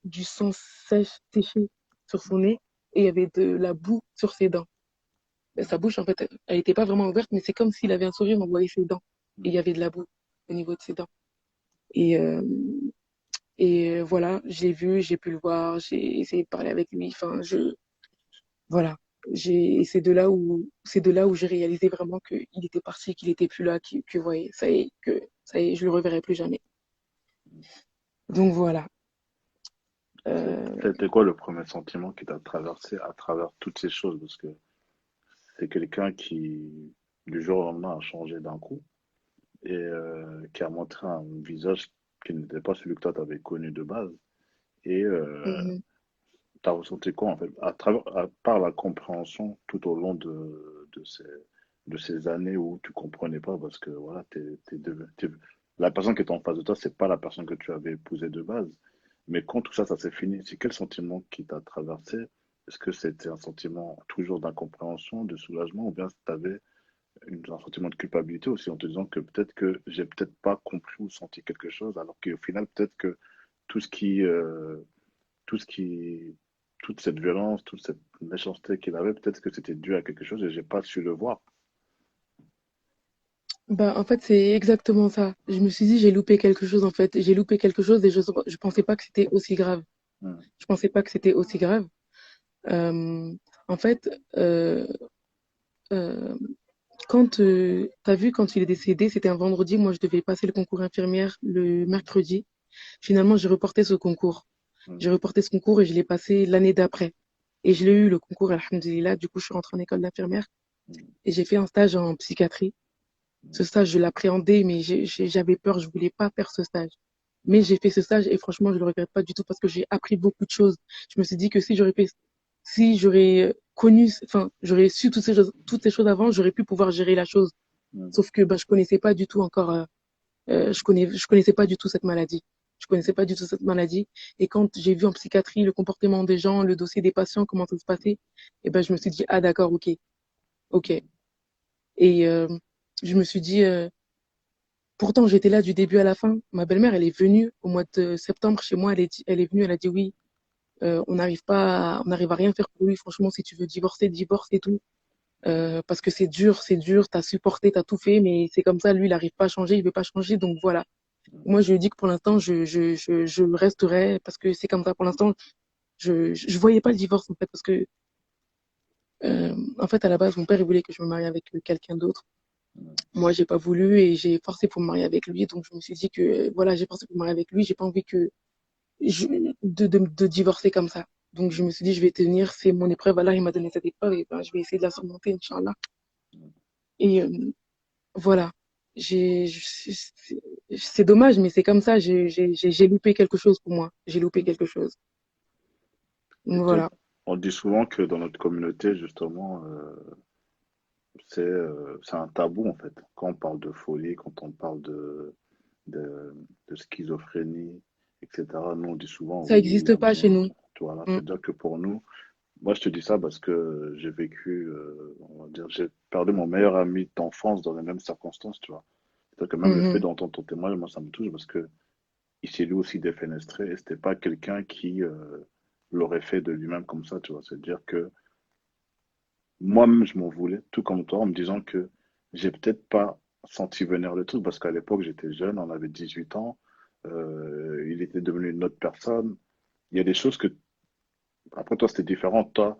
du sang séché sur son nez et il y avait de la boue sur ses dents. Sa bouche, en fait, elle n'était pas vraiment ouverte, mais c'est comme s'il avait un sourire, on voyait ses dents. Et il y avait de la boue au niveau de ses dents. Et, voilà, j'ai vu, j'ai pu le voir, j'ai essayé de parler avec lui. Enfin, voilà. C'est de là où j'ai réalisé vraiment qu'il était parti, qu'il était plus là, voyez, ça y est, je le reverrai plus jamais. Donc voilà. Euh, C'était quoi le premier sentiment qui t'a traversé à travers toutes ces choses? Parce que c'est quelqu'un qui, du jour au lendemain, a changé d'un coup et qui a montré un visage qui n'était pas celui que toi t'avais connu de base. Et mhm, t'as ressenti quoi en fait, à travers, à part la compréhension tout au long de ces années où tu comprenais pas parce que voilà, la personne qui est en face de toi, c'est pas la personne que tu avais épousée de base. Mais quand tout ça, ça s'est fini, c'est quel sentiment qui t'a traversé? Est-ce que c'était un sentiment toujours d'incompréhension, de soulagement, ou bien tu avais un sentiment de culpabilité aussi en te disant que peut-être que j'ai peut-être pas compris ou senti quelque chose, alors qu'au final, peut-être que tout ce qui, tout ce qui, toute cette violence, toute cette méchanceté qu'il avait, peut-être que c'était dû à quelque chose et j'ai pas su le voir. Bah, en fait, c'est exactement ça. Je me suis dit, j'ai loupé quelque chose, en fait. J'ai loupé quelque chose et je pensais pas que c'était aussi grave. Hmm. Je pensais pas que c'était aussi grave. Euh, En fait, euh, quand, t'as vu, quand il est décédé, c'était un vendredi. Moi, je devais passer le concours infirmière le mercredi. Finalement, j'ai reporté ce concours. Hmm. J'ai reporté ce concours et je l'ai passé l'année d'après. Et je l'ai eu, le concours, alhamdoulilah. Du coup, je suis rentrée en école d'infirmière Hmm. et j'ai fait un stage en psychiatrie. Ce stage, je l'appréhendais, mais j'avais peur, je voulais pas faire ce stage. Mais j'ai fait ce stage et franchement, je le regrette pas du tout parce que j'ai appris beaucoup de choses. Je me suis dit que si j'aurais connu, enfin, j'aurais su toutes ces choses avant, j'aurais pu pouvoir gérer la chose. Hmm. Sauf que, ben, je connaissais pas du tout encore, je connaissais pas du tout cette maladie. Je connaissais pas du tout cette maladie. Et quand j'ai vu en psychiatrie le comportement des gens, le dossier des patients, comment ça se passait, et ben, je me suis dit, ah, d'accord, ok, ok. Et je me suis dit, pourtant, j'étais là du début à la fin. Ma belle-mère, elle est venue au mois de septembre chez moi. Elle est venue, elle a dit oui, on n'arrive à rien faire pour lui. Franchement, si tu veux divorcer, divorce et tout. Parce que c'est dur, t'as supporté, t'as tout fait, mais c'est comme ça, lui, il n'arrive pas à changer, il veut pas changer, donc voilà. Moi, je lui ai dit que pour l'instant, je resterai parce que c'est comme ça. Pour l'instant, je voyais pas le divorce, en fait, parce que, en fait, à la base, mon père, il voulait que je me marie avec quelqu'un d'autre. Moi, j'ai pas voulu et j'ai forcé pour me marier avec lui. Donc, je me suis dit que, voilà, j'ai forcé pour me marier avec lui. J'ai pas envie je, de divorcer comme ça. Donc, je me suis dit, je vais tenir. C'est mon épreuve. Allah, il m'a donné cette épreuve et ben, je vais essayer de la surmonter, Inch'Allah. Et voilà. C'est dommage, mais c'est comme ça. J'ai loupé quelque chose pour moi. J'ai loupé quelque chose. Et Donc, voilà. on dit souvent que dans notre communauté, justement, c'est un tabou en fait. Quand on parle de folie, quand on parle de, de schizophrénie, etc. Nous, on dit souvent Ça oui, n'existe pas chez nous. voilà, Mm, c'est-à-dire que pour nous, moi je te dis ça parce que j'ai vécu, on va dire, j'ai perdu mon meilleur ami d'enfance dans les mêmes circonstances, tu vois. C'est-à-dire que même le fait mhm, d'entendre ton témoignage, moi ça me touche parce que il s'est lui aussi défenestré et c'était pas quelqu'un qui l'aurait fait de lui-même comme ça, tu vois. C'est-à-dire que moi-même, je m'en voulais, tout comme toi, en me disant que j'ai peut-être pas senti venir le truc parce qu'à l'époque, j'étais jeune, on avait 18 ans, il était devenu une autre personne. Il y a des choses que, après toi, c'était différent. Toi,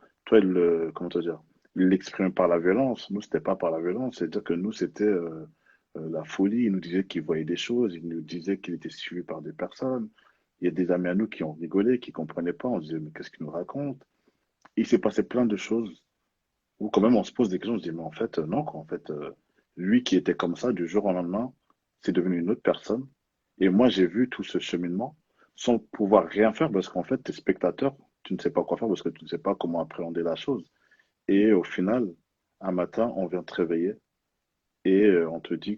comment te dire, il l'exprime par la violence. Nous, c'était pas par la violence. C'est-à-dire que nous, c'était la folie. Il nous disait qu'il voyait des choses. Il nous disait qu'il était suivi par des personnes. Il y a des amis à nous qui ont rigolé, qui comprenaient pas. On se disait, mais qu'est-ce qu'il nous raconte? Il s'est passé plein de choses où quand même on se pose des questions. On se dit, mais en fait, non, quoi. En fait, lui qui était comme ça du jour au lendemain, c'est devenu une autre personne. Et moi, j'ai vu tout ce cheminement sans pouvoir rien faire parce qu'en fait, t'es spectateur, tu ne sais pas quoi faire parce que tu ne sais pas comment appréhender la chose. Et au final, un matin, on vient te réveiller et on te dit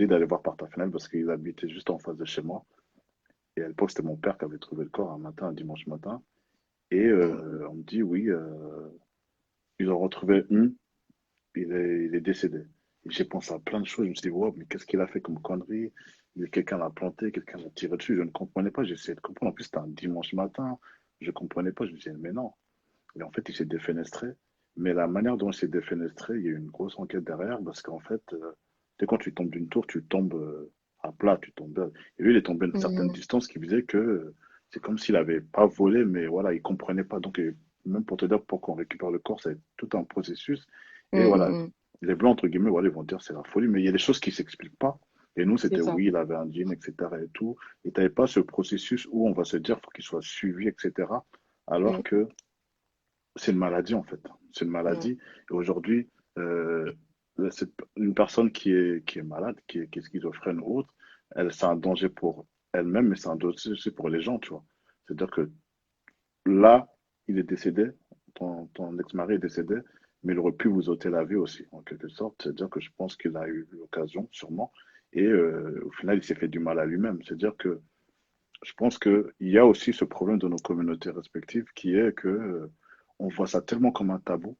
d'aller voir par ta fenêtre parce qu'il habitait juste en face de chez moi. Et à l'époque, c'était mon père qui avait trouvé le corps un matin, un dimanche matin. Et on me dit, oui, ils ont retrouvé il est décédé. Et j'ai pensé à plein de choses. Je me suis dit, wow, mais qu'est-ce qu'il a fait comme connerie? Quelqu'un l'a planté, quelqu'un l'a tiré dessus. Je ne comprenais pas. J'essayais de comprendre. En plus, c'était un dimanche matin. Je ne comprenais pas. Je me disais, mais non. Et en fait, il s'est défenestré. Mais la manière dont il s'est défenestré, il y a eu une grosse enquête derrière parce qu'en fait, tu sais, quand tu tombes d'une tour, tu tombes à plat, tu tombes. Et lui, il est tombé à une certaine Mhm. distance qui faisait que c'est comme s'il n'avait pas volé, mais voilà, il comprenait pas. Donc, même pour te dire, pour qu'on récupère le corps, c'est tout un processus. Et voilà, Mhm. les blancs, entre guillemets, voilà, ils vont dire c'est la folie, mais il y a des choses qui s'expliquent pas. Et nous, C'est c'était ça. oui, il avait un jean, etc. et tout. Et tu n'avais pas ce processus où on va se dire faut qu'il soit suivi, etc. Alors Mhm. que c'est une maladie, en fait. C'est une Ouais. maladie. Et aujourd'hui, euh, une personne qui est malade, qui est schizophrène ou autre, c'est un danger pour elle-même, mais c'est un danger aussi pour les gens, tu vois. C'est-à-dire que là, il est décédé, ton ex-mari est décédé, mais il aurait pu vous ôter la vie aussi, en quelque sorte. C'est-à-dire que je pense qu'il a eu l'occasion, sûrement, et au final, il s'est fait du mal à lui-même. C'est-à-dire que je pense qu'il y a aussi ce problème de nos communautés respectives qui est que on voit ça tellement comme un tabou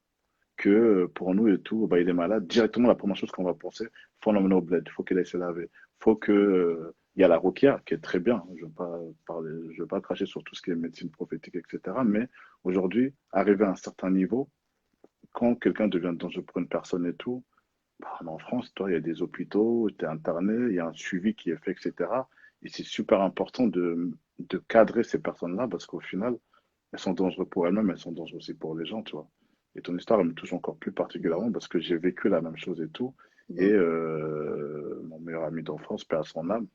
que pour nous et tout, bah, il est malade. Directement, la première chose qu'on va penser, faut l'emmener au bled, faut qu'il aille se laver. Faut que, il y a la roquia qui est très bien. Je ne veux pas parler, je veux pas cracher sur tout ce qui est médecine prophétique, etc. Mais aujourd'hui, arrivé à un certain niveau, quand quelqu'un devient dangereux pour une personne et tout, bah, en France, toi, il y a des hôpitaux, tu es interné, il y a un suivi qui est fait, etc. Et c'est super important de cadrer ces personnes-là parce qu'au final, elles sont dangereuses pour elles-mêmes, elles sont dangereuses aussi pour les gens, tu vois. Et ton histoire, elle me touche encore plus Mhm. particulièrement parce que j'ai vécu la même chose et tout. Et Mhm. mon meilleur ami d'enfance, paix à son âme,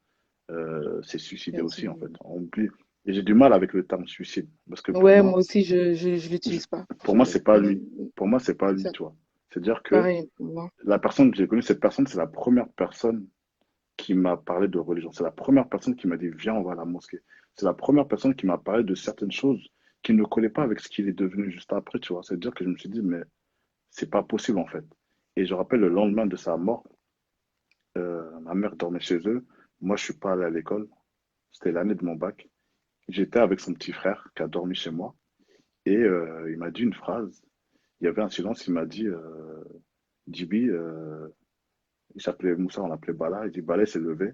s'est suicidé Bien sûr. aussi, en fait. On oublie. Et j'ai du mal avec le terme suicide parce que Ouais, moi aussi, je je- l'utilise pas. pour moi, c'est pas lui. Pour moi, c'est pas C'est lui, ça. tu vois. C'est-à-dire que Pareil pour moi. la personne que j'ai connue, cette personne, c'est la première personne qui m'a parlé de religion. C'est la première personne qui m'a dit, viens, on va à la mosquée. C'est la première personne qui m'a parlé de certaines choses qui ne collaient pas avec ce qu'il est devenu juste après, tu vois. C'est-à-dire que je me suis dit, mais c'est pas possible, en fait. Et je rappelle, le lendemain de sa mort, ma mère dormait chez eux. Moi, je suis pas allé à l'école. C'était l'année de mon bac. J'étais avec son petit frère qui a dormi chez moi. Et il m'a dit une phrase. Il y avait un silence. Il m'a dit, Djibi, il s'appelait Moussa, on l'appelait Bala. Il dit, Bala s'est levé.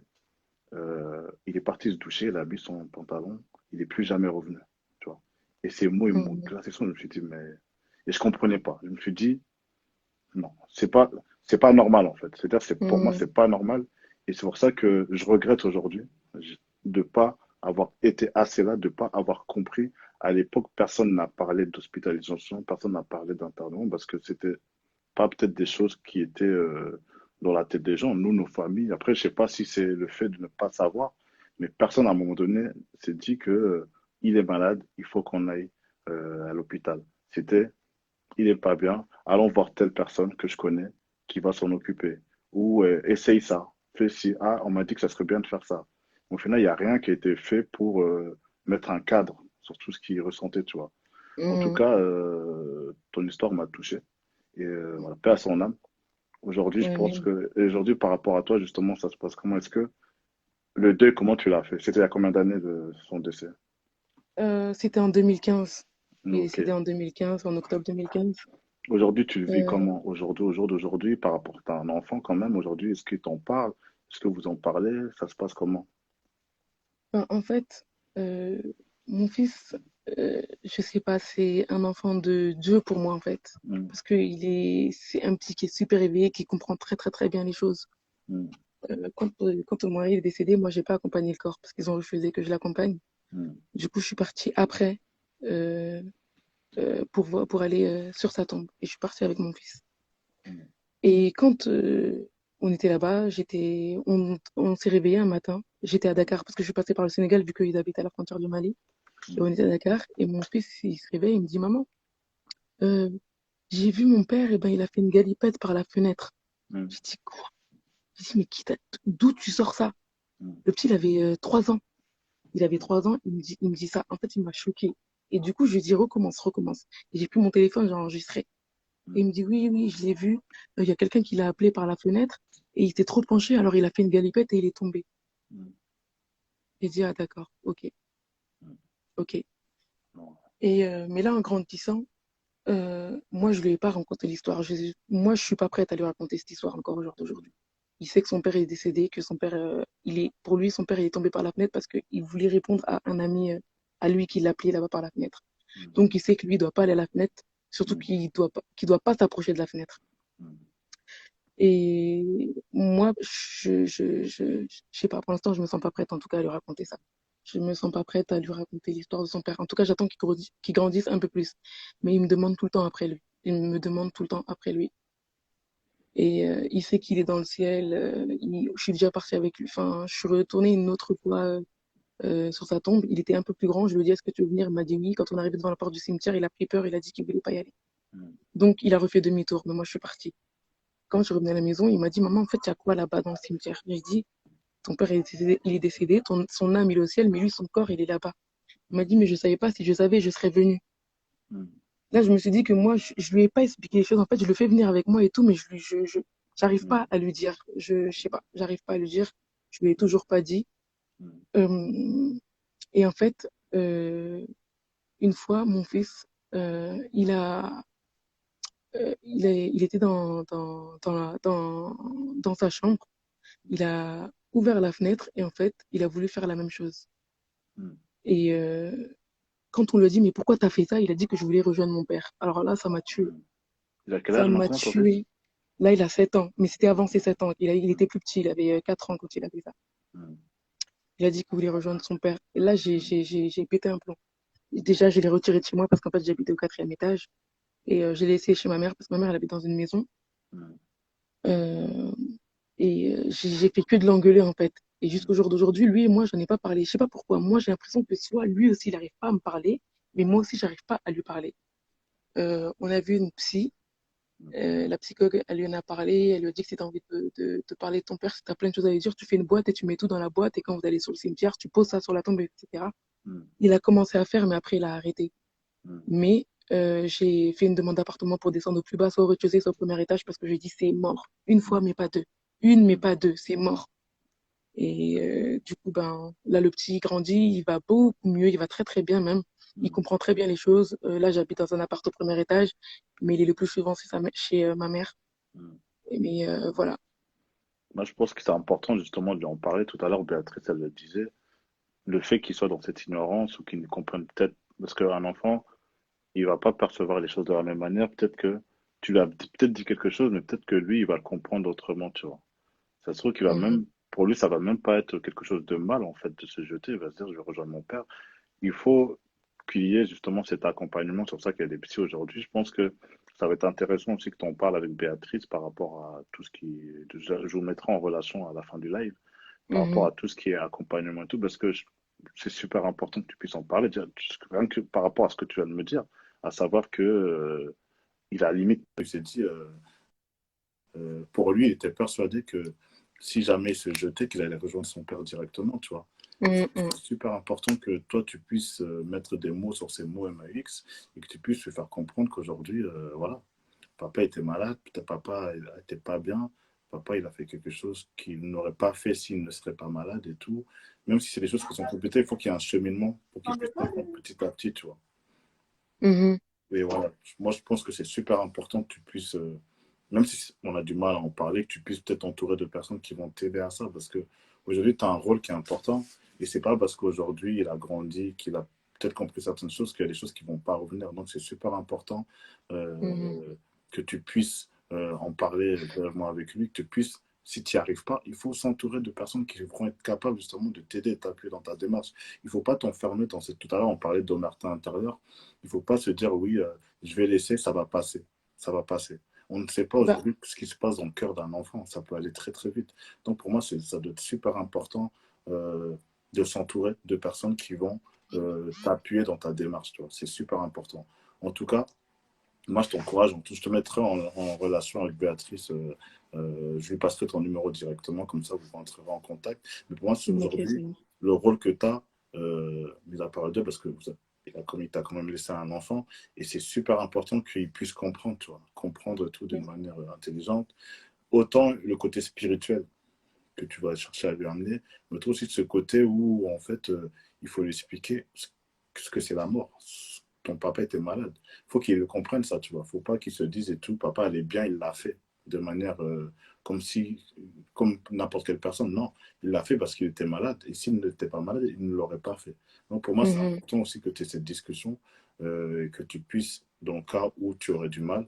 Il est parti se doucher, il a mis son pantalon, il n'est plus jamais revenu, tu vois. Et ces mots, ils m'ont Mhm. glacé son, je me suis dit, mais... Et je comprenais pas. Je me suis dit, non, c'est pas normal, en fait. C'est-à-dire, pour moi, Mhm. c'est pas normal. Et c'est pour ça que je regrette aujourd'hui de pas avoir été assez là, de pas avoir compris. À l'époque, personne n'a parlé d'hospitalisation, personne n'a parlé d'internement parce que c'était pas peut-être des choses qui étaient dans la tête des gens. Nous, nos familles, après, je sais pas si c'est le fait de ne pas savoir, mais personne à un moment donné s'est dit que il est malade, il faut qu'on aille à l'hôpital. C'était, il est pas bien, allons voir telle personne que je connais qui va s'en occuper. Ou essaye ça, fais ci. Ah, on m'a dit que ça serait bien de faire ça. Au final, il n'y a rien qui a été fait pour mettre un cadre sur tout ce qu'il ressentait, tu vois. En tout Mhm. cas, ton histoire m'a touché. Et voilà, paix à son âme. Aujourd'hui, je pense Ouais. que, et aujourd'hui, par rapport à toi, justement, ça se passe comment? Est-ce que le deuil, comment tu l'as fait? C'était il y a combien d'années de son décès? C'était en 2015. Il est Ok. décédé en 2015, en octobre 2015. Aujourd'hui, tu le vis Euh, comment? Aujourd'hui, au jour d'aujourd'hui, par rapport à un enfant quand même, aujourd'hui, est-ce qu'il t'en parle? Est-ce que vous en parlez? Ça se passe comment? Ben, en fait, euh, mon fils, je sais pas, c'est un enfant de Dieu pour moi, en fait. Mm, Parce que c'est un petit qui est super éveillé, qui comprend très, très, très bien les choses. mm, Quand mon mari est décédé, moi, j'ai pas accompagné le corps parce qu'ils ont refusé que je l'accompagne. mm, Du coup, je suis partie après euh, pour aller sur sa tombe. Et je suis partie avec mon fils. mm, Et quand on était là-bas, on s'est réveillé un matin. J'étais à Dakar parce que je suis passée par le Sénégal vu qu'ils habitaient à la frontière du Mali. Et on mm, était à Dakar. Et mon fils, il se réveille, il me dit, Maman, euh, j'ai vu mon père, et ben, il a fait une galipette par la fenêtre. mm, J'ai dit, quoi? J'ai dit, mais d'où tu sors ça? mm, Le petit, il avait 3 ans. Il avait 3 ans, il me dit ça. En fait, il m'a choqué. Et du coup, je lui ai dit, recommence, recommence. Et j'ai pris mon téléphone, j'ai enregistré. Et mm, il me dit, oui, oui, je l'ai vu. Il y a quelqu'un qui l'a appelé par la fenêtre et il était trop penché, alors il a fait une galipette et il est tombé. mm, J'ai dit, ah d'accord, ok, mm. ok. Non. Mais là, en grandissant, moi, je lui ai pas raconté l'histoire. Moi, je suis pas prête à lui raconter cette histoire encore au jour d'aujourd'hui. Il sait que son père est décédé, que son père, pour lui, son père il est tombé par la fenêtre parce qu'il voulait répondre à un ami à lui qui l'appelait là-bas par la fenêtre. Mm, Donc, il sait que lui, il doit pas aller à la fenêtre, surtout mm, qu'il doit pas s'approcher de la fenêtre. mm, Et moi, je sais pas, pour l'instant, je me sens pas prête en tout cas à lui raconter ça. Je me sens pas prête à lui raconter l'histoire de son père. En tout cas, j'attends qu'il grandisse un peu plus. Mais il me demande tout le temps après lui. Il me demande tout le temps après lui. Et il sait qu'il est dans le ciel. Je suis déjà partie avec lui. Enfin, je suis retournée une autre fois sur sa tombe. Il était un peu plus grand. Je lui ai dit, est-ce que tu veux venir? Il m'a dit oui. Quand on est arrivé devant la porte du cimetière, il a pris peur. Il a dit qu'il voulait pas y aller. mm, Donc, il a refait demi-tour. Mais moi, je suis partie. Quand je suis revenue à la maison, il m'a dit, maman, en fait, il y a quoi là-bas dans le cimetière? J'ai dit, ton père il est décédé, son âme il est au ciel, mais lui, son corps, il est là-bas. Il m'a dit, mais je savais pas, si je savais, je serais venue. mm, Là, je me suis dit que moi, je lui ai pas expliqué les choses. En fait, je le fais venir avec moi et tout, mais j'arrive mm, pas à lui dire. Je sais pas, j'arrive pas à lui dire. Je lui ai mm, toujours pas dit. mm, Euh, et en fait, une fois, mon fils, il était dans sa chambre. Il a ouvert la fenêtre et en fait, il a voulu faire la même chose. mm. Et quand on lui a dit, mais pourquoi t'as fait ça? Il a dit que je voulais rejoindre mon père. Alors là, ça m'a tué. Mm. Il a quel Ça âge m'a maintenant, ton fils? tué. Là, il a 7 ans, mais c'était avant ses 7 ans. Il était plus petit, il avait 4 ans quand il a fait ça. Mm, Il a dit qu'il voulait rejoindre son père. Et là, mm, j'ai pété un plomb. Déjà, je l'ai retiré de chez moi parce qu'en fait, j'habitais au quatrième étage. Et je l'ai laissé chez ma mère parce que ma mère, elle habite dans une maison. mm, Euh, et j'ai fait que de l'engueuler, en fait. Et jusqu'au jour d'aujourd'hui, lui et moi, j'en ai pas parlé. Je sais pas pourquoi. Moi, j'ai l'impression que soit lui aussi, il n'arrive pas à me parler, mais moi aussi, j'arrive pas à lui parler. On a vu une psy. mm, La psychologue, elle lui en a parlé, elle lui a dit que si tu as envie de parler de ton père, si tu as plein de choses à lui dire, tu fais une boîte et tu mets tout dans la boîte et quand vous allez sur le cimetière, tu poses ça sur la tombe, etc. mm, Il a commencé à faire, mais après, il a arrêté. mm, Mais j'ai fait une demande d'appartement pour descendre au plus bas, soit au rez-de-chaussée, soit au premier étage, parce que j'ai dit c'est mort. Une fois, mm, mais pas deux. Une, mais mm, pas deux, c'est mort. Et du coup, ben, là, le petit grandit, il va beaucoup mieux, il va très très bien même. Il mm, comprend très bien les choses. Là, j'habite dans un appart au premier étage, mais il est le plus souvent chez ma mère. mm. Mais voilà. Moi, je pense que c'est important justement de lui en parler. Tout à l'heure, Béatrice, elle le disait, le fait qu'il soit dans cette ignorance ou qu'il ne comprenne peut-être, parce qu'un enfant, il va pas percevoir les choses de la même manière. Peut-être que tu lui as peut-être dit quelque chose, mais peut-être que lui, il va le comprendre autrement, tu vois. Ça se trouve qu'il va Mhm, même, pour lui, ça va même pas être quelque chose de mal, en fait, de se jeter. Il va se dire, je vais rejoindre mon père. Il faut qu'il y ait justement cet accompagnement. C'est pour ça qu'il y a des psys aujourd'hui. Je pense que ça va être intéressant aussi que tu en parles avec Béatrice par rapport à tout ce qui. Je vous mettrai en relation à la fin du live par rapport mhm, à tout ce qui est accompagnement et tout, parce que c'est super important que tu puisses en parler. Rien que par rapport à ce que tu viens de me dire, à savoir que il a limite. Il s'est dit, pour lui, il était persuadé que si jamais il se jetait, qu'il allait rejoindre son père directement, tu vois. mhm, C'est super important que toi, tu puisses mettre des mots sur ces mots MAX et que tu puisses lui faire comprendre qu'aujourd'hui, voilà, papa était malade, peut-être papa n'était pas bien, papa il a fait quelque chose qu'il n'aurait pas fait s'il ne serait pas malade et tout. Même si c'est des choses qui sont compliquées, il faut qu'il y ait un cheminement pour qu'il puisse comprendre petit à petit, tu vois. mhm, Et voilà, moi je pense que c'est super important que tu puisses, même si on a du mal à en parler, que tu puisses peut-être t'entourer de personnes qui vont t'aider à ça, parce que Aujourd'hui, tu as un rôle qui est important. Et c'est pas parce qu'aujourd'hui, il a grandi, qu'il a peut-être compris certaines choses, qu'il y a des choses qui vont pas revenir. Donc, c'est super important Mhm. que tu puisses en parler vraiment avec lui, que tu puisses, si tu n'y arrives pas, il faut s'entourer de personnes qui vont être capables justement de t'aider et t'appuyer dans ta démarche. Il ne faut pas t'enfermer dans cette... Tout à l'heure, on parlait d'omerta intérieure. Il ne faut pas se dire, oui, je vais laisser, ça va passer. Ça va passer. On ne sait pas Bah, aujourd'hui ce qui se passe dans le cœur d'un enfant. Ça peut aller très, très vite. Donc, pour moi, ça doit être super important euh, de s'entourer de personnes qui vont t'appuyer dans ta démarche. Tu vois. C'est super important. En tout cas, moi, je t'encourage, je te mettrai en relation avec Béatrice. Je lui passerai ton numéro directement, comme ça vous rentrerez en contact. Mais pour moi, c'est ok, ça aujourd'hui marche. le rôle que tu as, mis à part les deux, parce que il t'a quand même laissé un enfant, et c'est super important qu'il puisse comprendre, tu vois, comprendre tout d'une manière intelligente. Autant le côté spirituel que tu vas chercher à lui amener, mais toi aussi de ce côté où, en fait, il faut lui expliquer ce que c'est la mort. Ton papa était malade. Il faut qu'il le comprenne, ça, tu vois. Il ne faut pas qu'il se dise et tout, papa, elle est bien, il l'a fait de manière comme si, comme n'importe quelle personne. Non, il l'a fait parce qu'il était malade. Et s'il n'était pas malade, il ne l'aurait pas fait. Donc pour moi, c'est Mhm. important aussi que tu aies cette discussion et que tu puisses, dans le cas où tu aurais du mal,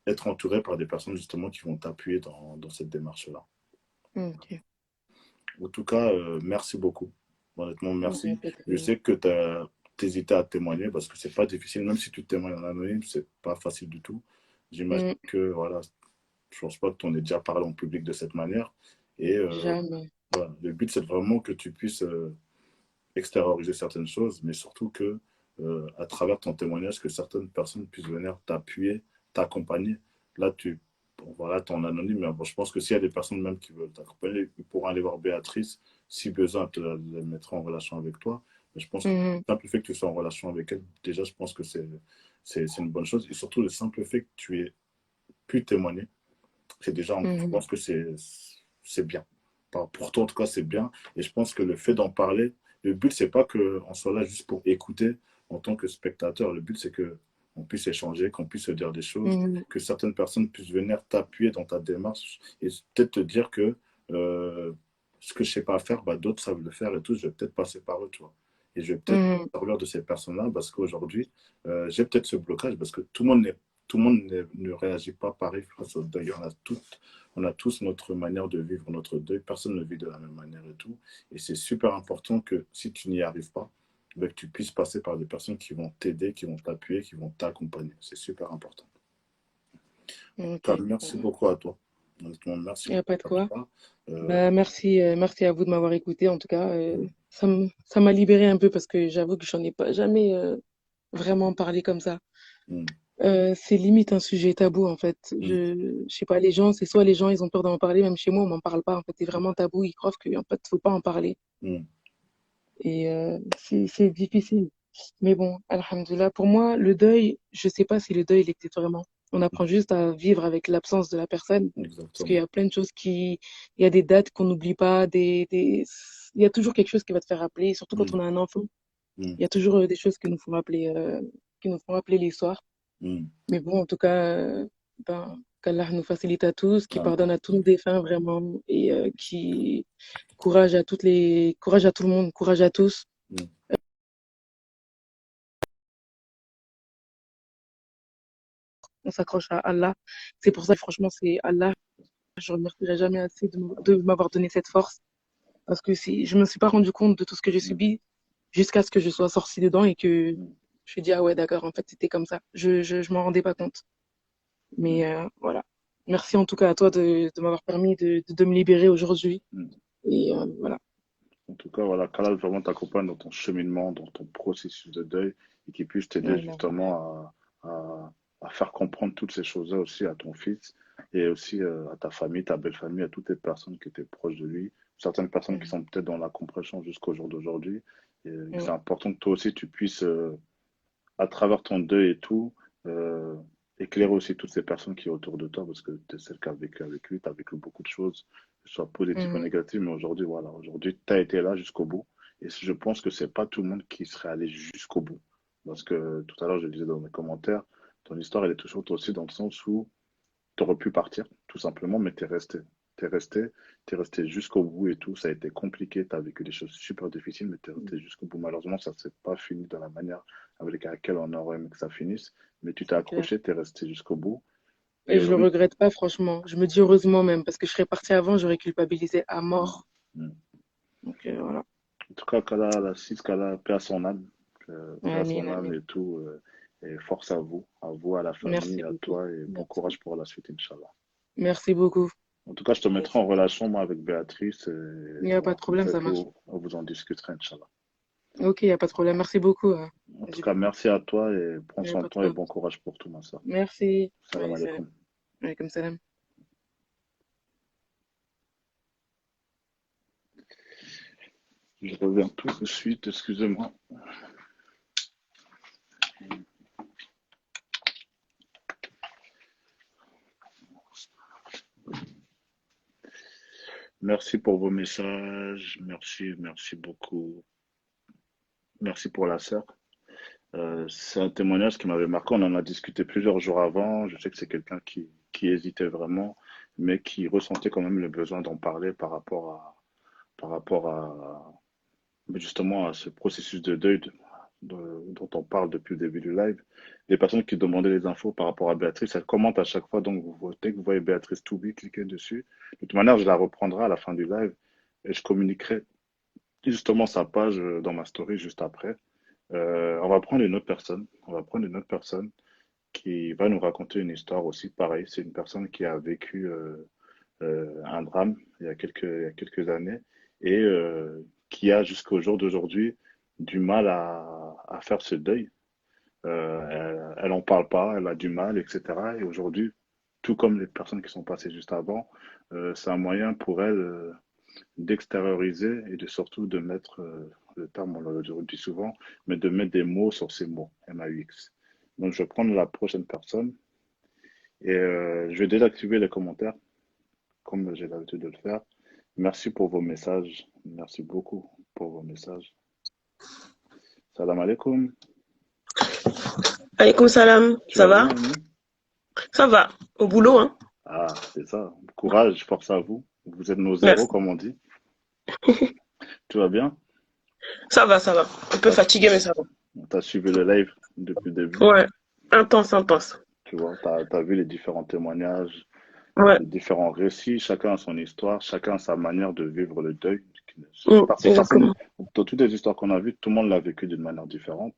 être entouré par des personnes justement qui vont t'appuyer dans cette démarche-là. Ok. En tout cas, merci beaucoup. Honnêtement, Ouais, merci. pas de Je problème. sais que tu as hésité à témoigner parce que c'est pas difficile, même si tu témoignes en anonyme, c'est pas facile du tout. J'imagine Mm, que, voilà, je pense pas que tu en aies déjà parlé en public de cette manière. Et jamais. voilà, le but, c'est vraiment que tu puisses extérioriser certaines choses, mais surtout que, à travers ton témoignage, que certaines personnes puissent venir t'appuyer, t'accompagner. Là, bon, voilà, ton anonyme, mais bon, je pense que s'il y a des personnes même qui veulent t'accompagner, ils pourront aller voir Béatrice. Si besoin, elle te les mettra en relation avec toi. Mais je pense que Mhm. le simple fait que tu sois en relation avec elle, déjà, je pense que c'est une bonne chose. Et surtout, le simple fait que tu aies pu témoigner, c'est déjà, je Mhm. pense que c'est bien. Pour toi, en tout cas, c'est bien. Et je pense que le fait d'en parler, le but, c'est pas qu'on soit là juste pour écouter en tant que spectateur. Le but, c'est que on puisse échanger, qu'on puisse se dire des choses, Mhm. que certaines personnes puissent venir t'appuyer dans ta démarche et peut-être te dire que euh, ce que je sais pas faire, bah, d'autres savent le faire et tout. Je vais peut-être passer par eux, tu vois. Et je vais peut-être Mhm. servir de ces personnes-là parce qu'aujourd'hui, j'ai peut-être ce blocage parce que tout le monde ne réagit pas pareil face au deuil. On a tous notre manière de vivre notre deuil. Personne ne vit de la même manière et tout. Et c'est super important que si tu n'y arrives pas, ben, que tu puisses passer par des personnes qui vont t'aider, qui vont t'appuyer, qui vont t'accompagner. C'est super important. En tout Ok. cas, merci beaucoup à toi. Honnêtement, merci Il n'y a pas beaucoup de à quoi. toi. Euh, Bah, merci, merci à vous de m'avoir écouté. En tout cas, ça m'a libéré un peu parce que j'avoue que j'en ai pas jamais vraiment parlé comme ça. mm, C'est limite un sujet tabou en fait. mm, Je sais pas, les gens, c'est soit les gens ils ont peur d'en parler, même chez moi on m'en parle pas. En fait, c'est vraiment tabou. Ils croient qu'en fait faut pas en parler. mm, Et c'est difficile. Mais bon, alhamdoulilah, pour moi, le deuil, je sais pas si le deuil il existe vraiment. On apprend juste à vivre avec l'absence de la personne. Parce qu'il y exactement. a plein de choses il y a des dates qu'on n'oublie pas, il y a toujours quelque chose qui va te faire rappeler, surtout quand Mm, on a un enfant. mm, Il y a toujours des choses qui nous font rappeler l'histoire. mm. Mais bon, en tout cas, qu'Allah nous facilite à tous, qui Amen. pardonne à tous nos défunts vraiment, et qui courage à tout le monde, courage à tous. Mm. On s'accroche à Allah. C'est pour ça que franchement, c'est Allah. Je ne remercierai jamais assez de m'avoir donné cette force. Parce que si je me suis pas rendu compte de tout ce que j'ai Mm. subi jusqu'à ce que je sois sortie dedans et que Mm. je me suis dit, ah ouais, d'accord, en fait, c'était comme ça. Je m'en rendais pas compte. Mm. Mais voilà. Merci en tout cas à toi de m'avoir permis de me libérer aujourd'hui. Mm. Et voilà. En tout cas, voilà, qu'Allah vraiment t'accompagne dans ton cheminement, dans ton processus de deuil et qu'il puisse t'aider Voilà. justement à faire comprendre toutes ces choses-là aussi à ton fils et aussi à ta famille, ta belle famille, à toutes les personnes qui étaient proches de lui, certaines personnes qui Mhm. sont peut-être dans la compréhension jusqu'au jour d'aujourd'hui. Et c'est Mhm. important que toi aussi tu puisses à travers ton deuil et tout, euh, éclairer aussi toutes ces personnes qui sont autour de toi, parce que tu es celle qui a vécu avec lui, tu as vécu beaucoup de choses, que ce soit positives ou Mhm. négatives, mais aujourd'hui, voilà, aujourd'hui, tu as été là jusqu'au bout. Et je pense que c'est pas tout le monde qui serait allé jusqu'au bout. Parce que tout à l'heure, je le disais dans mes commentaires, ton histoire, elle est toujours aussi dans le sens où tu aurais pu partir, tout simplement, mais tu es resté. t'es resté jusqu'au bout et tout. Ça a été compliqué, tu as vécu des choses super difficiles, mais tu es resté jusqu'au bout. Malheureusement, ça s'est pas fini de la manière avec laquelle on aurait aimé que ça finisse. Mais tu t'es c'est clair. accroché, tu es resté jusqu'au bout. Et Et je le aujourd'hui, regrette pas, franchement. Je me dis heureusement même, parce que je serais partie avant, j'aurais culpabilisé à mm, mort. mm. Donc voilà. En tout cas, qu'Allah, qu'Allah, paix à son âme, paix à Amin, son âme amin. et tout. Et force à vous, à la famille, Merci à beaucoup. toi, et bon Merci. courage pour la suite, Inch'Allah. Merci beaucoup. En tout cas, je te mettrai en relation, moi, avec Béatrice, Il et n'y a pas voilà, de comme problème, ça, ça marche. vous en discuterez, Inch'Allah. Ok, il n'y a pas de problème. Merci beaucoup, En tout cas, Djibril. merci à toi et prends Il n'y a soin de pas de toi et quoi. bon courage pour tout, ma soeur. Merci. Salam Allez, salam. alaikum. Alaikum salam. Je reviens tout de suite, excusez-moi. Merci pour vos messages, merci beaucoup. Merci pour la sœur. C'est un témoignage qui m'avait marqué. On en a discuté plusieurs jours avant. Je sais que c'est quelqu'un qui hésitait vraiment, mais qui ressentait quand même le besoin d'en parler par rapport à justement à ce processus de deuil dont on parle depuis le début du live. Les personnes qui demandaient les infos par rapport à Béatrice, elles commentent à chaque fois. Donc, dès que vous voyez Béatrice Toubi, cliquez dessus. De toute manière, je la reprendrai à la fin du live et je communiquerai justement sa page dans ma story juste après. On va prendre une autre personne. On va prendre une autre personne qui va nous raconter une histoire aussi. Pareil, c'est une personne qui a vécu un drame il y a quelques années et qui a jusqu'au jour d'aujourd'hui du mal à faire ce deuil. Elle en parle pas, elle a du mal, etc. Et aujourd'hui, tout comme les personnes qui sont passées juste avant, c'est un moyen pour elle d'extérioriser et de surtout de mettre, le terme, on le dit souvent, mais de mettre des mots sur ces mots, MAUX. Donc, je vais prendre la prochaine personne et je vais désactiver les commentaires, comme j'ai l'habitude de le faire. Merci pour vos messages. Merci beaucoup pour vos messages. Salam alaikum. Alaykoum salam, Tu ça vas va? bien, Ami? Ça va, au boulot, hein? Ah, c'est ça. Courage, force à vous. Vous êtes nos héros, Merci. comme on dit. Tu vas bien? Ça va. Un peu T'as, fatigué, mais ça va. t'as suivi le live depuis le début. Ouais, intense, intense. Tu vois, t'as vu les différents témoignages, Ouais, les différents récits. Chacun a son histoire, chacun a sa manière de vivre le deuil. exactement. Dans toutes les histoires qu'on a vues, tout le monde l'a vécu d'une manière différente.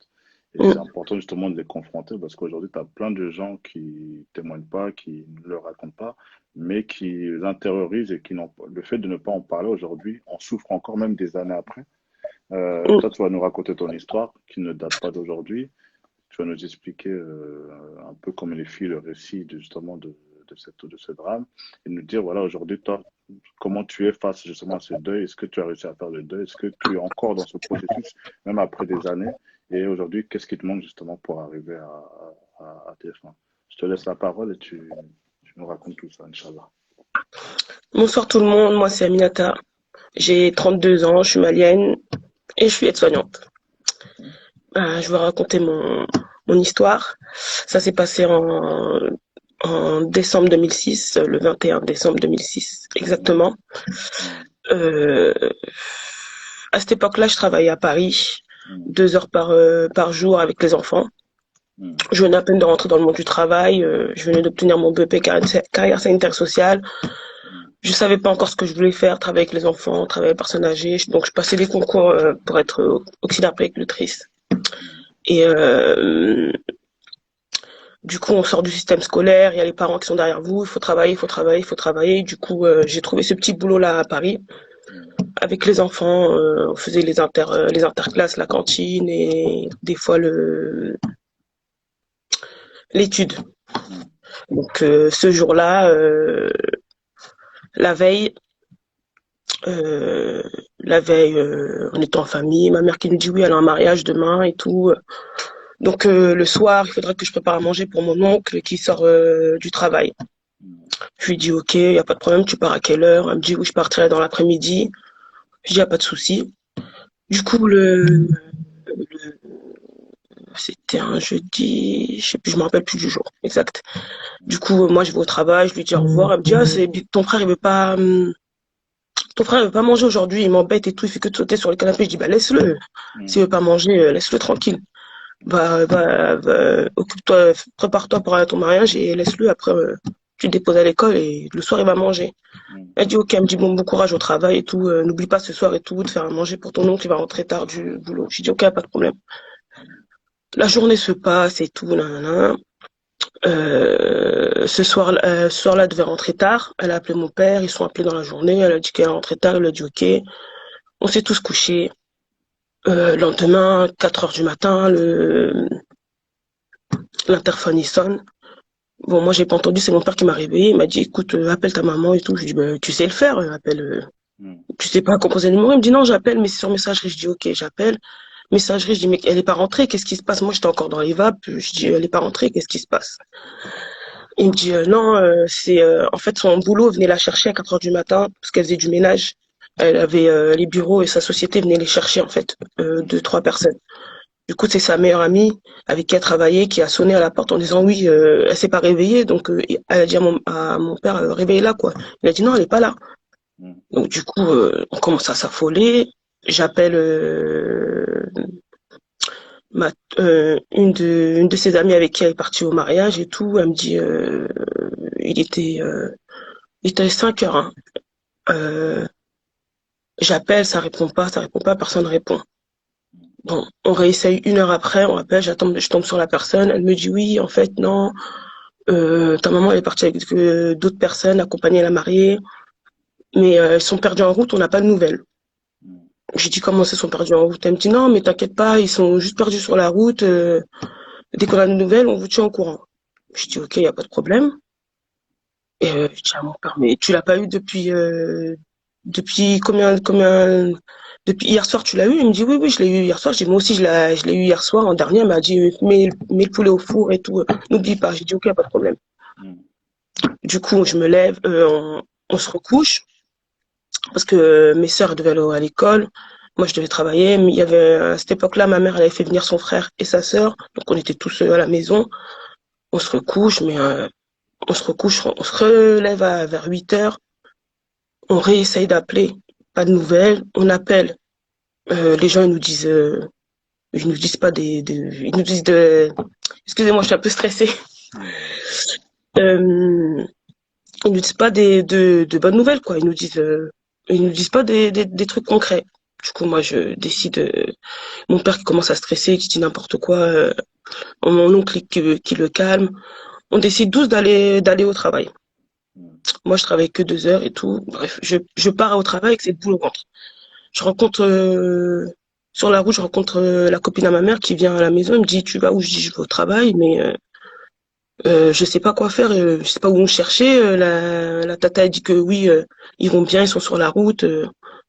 Et c'est Mm, important justement de les confronter parce qu'aujourd'hui, tu as plein de gens qui témoignent pas, qui ne le racontent pas, mais qui l'intériorisent et qui n'ont le fait de ne pas en parler aujourd'hui, on souffre encore même des années après. Toi, mm. tu vas nous raconter ton histoire qui ne date pas d'aujourd'hui. Tu vas nous expliquer un peu comme les filles le récit justement de ce drame et nous dire, voilà, aujourd'hui, toi, comment tu es face justement à ce deuil? Est-ce que tu as réussi à faire le deuil? Est-ce que tu es encore dans ce processus, même après des années? Et aujourd'hui, qu'est-ce qui te manque justement pour arriver à tes fins? Je te laisse la parole et tu nous racontes tout ça, Inch'Allah. Bonsoir tout le monde, moi c'est Aminata. J'ai 32 ans, je suis malienne et je suis aide-soignante. Je vais raconter mon histoire. Ça s'est passé en décembre 2006, le 21 décembre 2006, Mm, exactement. mm, Euh, à cette époque-là, je travaillais à Paris, mm, 2 heures par jour avec les enfants. mm, Je venais à peine de rentrer dans le monde du travail. Je venais d'obtenir mon BEP carrière sanitaire sociale. mm, Je savais pas encore ce que je voulais faire, travailler avec les enfants, travailler avec les personnes âgées. Donc, je passais des concours pour être auxiliaire puéricultrice. mm, Et du coup, on sort du système scolaire. Il y a les parents qui sont derrière vous. Il faut travailler, il faut travailler, il faut travailler. Du coup, j'ai trouvé ce petit boulot-là à Paris. mm, Avec les enfants, on faisait les interclasses, la cantine et des fois l'étude. mm, Donc ce jour-là, la veille, euh, on était en famille. Ma mère qui nous dit oui, elle a un mariage demain et tout. Donc le soir, il faudrait que je prépare à manger pour mon oncle qui sort du travail. mm, Je lui dis ok, il y a pas de problème. Tu pars à quelle heure? Elle me dit oui, je partirai dans l'après-midi. Je dis y a pas de souci. Du coup C'était un jeudi, je sais plus, je me rappelle plus du jour exact. Du coup, moi, je vais au travail, je lui dis au revoir. Elle me dit, ah, ton frère, il veut pas manger aujourd'hui, il m'embête et tout, il fait que de sauter sur le canapé. Je dis, bah, laisse-le. S'il veut pas manger, laisse-le tranquille. Occupe-toi, prépare-toi pour aller à ton mariage et laisse-le. Après, tu le déposes à l'école et le soir, il va manger. Elle dit, ok, elle me dit, bon courage au travail et tout. N'oublie pas ce soir et tout de faire à manger pour ton oncle, il va rentrer tard du boulot. Je dis, ok, pas de problème. La journée se passe et tout, nanana. Ce soir-là, elle devait rentrer tard. Elle a appelé mon père, ils sont appelés dans la journée. Elle a dit qu'elle rentrait tard, il a dit ok. On s'est tous couchés. Lendemain, 4 heures du matin, l'interphone il sonne. Bon, moi j'ai pas entendu, c'est mon père qui m'a réveillé. Il m'a dit écoute, appelle ta maman et tout. Je lui dis bah, tu sais le faire, appelle. Tu sais pas composer le numéro. Il me dit non, j'appelle, mais c'est sur messagerie. Je dis ok, j'appelle. Messagerie, je dis mais elle est pas rentrée, qu'est-ce qui se passe? Moi j'étais encore dans les vapes. Je dis elle est pas rentrée, qu'est-ce qui se passe? Il me dit non, c'est en fait son boulot venait la chercher à 4 heures du matin parce qu'elle faisait du ménage. Elle avait les bureaux et sa société venait les chercher en fait, 2, 3 personnes. Du coup, c'est sa meilleure amie avec qui elle travaillait qui a sonné à la porte en disant oui, elle s'est pas réveillée, donc elle a dit à mon père réveille-la quoi. Il a dit non, elle est pas là. Donc du coup, on commence à s'affoler. J'appelle une de ses amies avec qui elle est partie au mariage et tout. Elle me dit il était 5 heures. Hein. Euh, J'appelle, ça répond pas, personne répond. Bon, on réessaye 1 heure après, on appelle, je tombe sur la personne, elle me dit oui, en fait, non, ta maman elle est partie avec d'autres personnes, accompagner la mariée, mais elles sont perdues en route, on n'a pas de nouvelles. J'ai dit comment ça, ils sont perdus en route? Elle me dit non, mais t'inquiète pas, ils sont juste perdus sur la route, dès qu'on a de nouvelles, on vous tient au courant. Je dis ok, y a pas de problème. Et je dis à mon père, mais tu l'as pas eu depuis combien, depuis hier soir, tu l'as eu? Il me dit, oui, je l'ai eu hier soir. Je dis, moi aussi, je l'ai eu hier soir. En dernier, elle m'a dit, mets le poulet au four et tout. N'oublie pas. J'ai dit, ok, pas de problème. Du coup, je me lève, on se recouche. Parce que mes sœurs devaient aller à l'école. Moi, je devais travailler. Mais il y avait, à cette époque-là, ma mère, elle avait fait venir son frère et sa sœur. Donc, on était tous à la maison. On se recouche, mais on se relève vers 8 heures. On réessaye d'appeler. Pas de nouvelles. On appelle. Les gens, ils nous disent pas ils nous disent excusez-moi, je suis un peu stressée. Ils nous disent pas de bonnes nouvelles, quoi. Ils nous disent pas des trucs concrets. Du coup, moi, je décide, mon père qui commence à stresser, qui dit n'importe quoi, mon oncle qui le calme. On décide tous d'aller au travail. Moi, je travaille que 2 heures et tout. Bref, je pars au travail avec cette boule au ventre. Je rencontre, sur la route, je rencontre la copine à ma mère qui vient à la maison. Elle me dit, tu vas où? Je dis, je vais au travail, mais je sais pas quoi faire. Je sais pas où on chercher. La tata a dit que oui, ils vont bien, ils sont sur la route.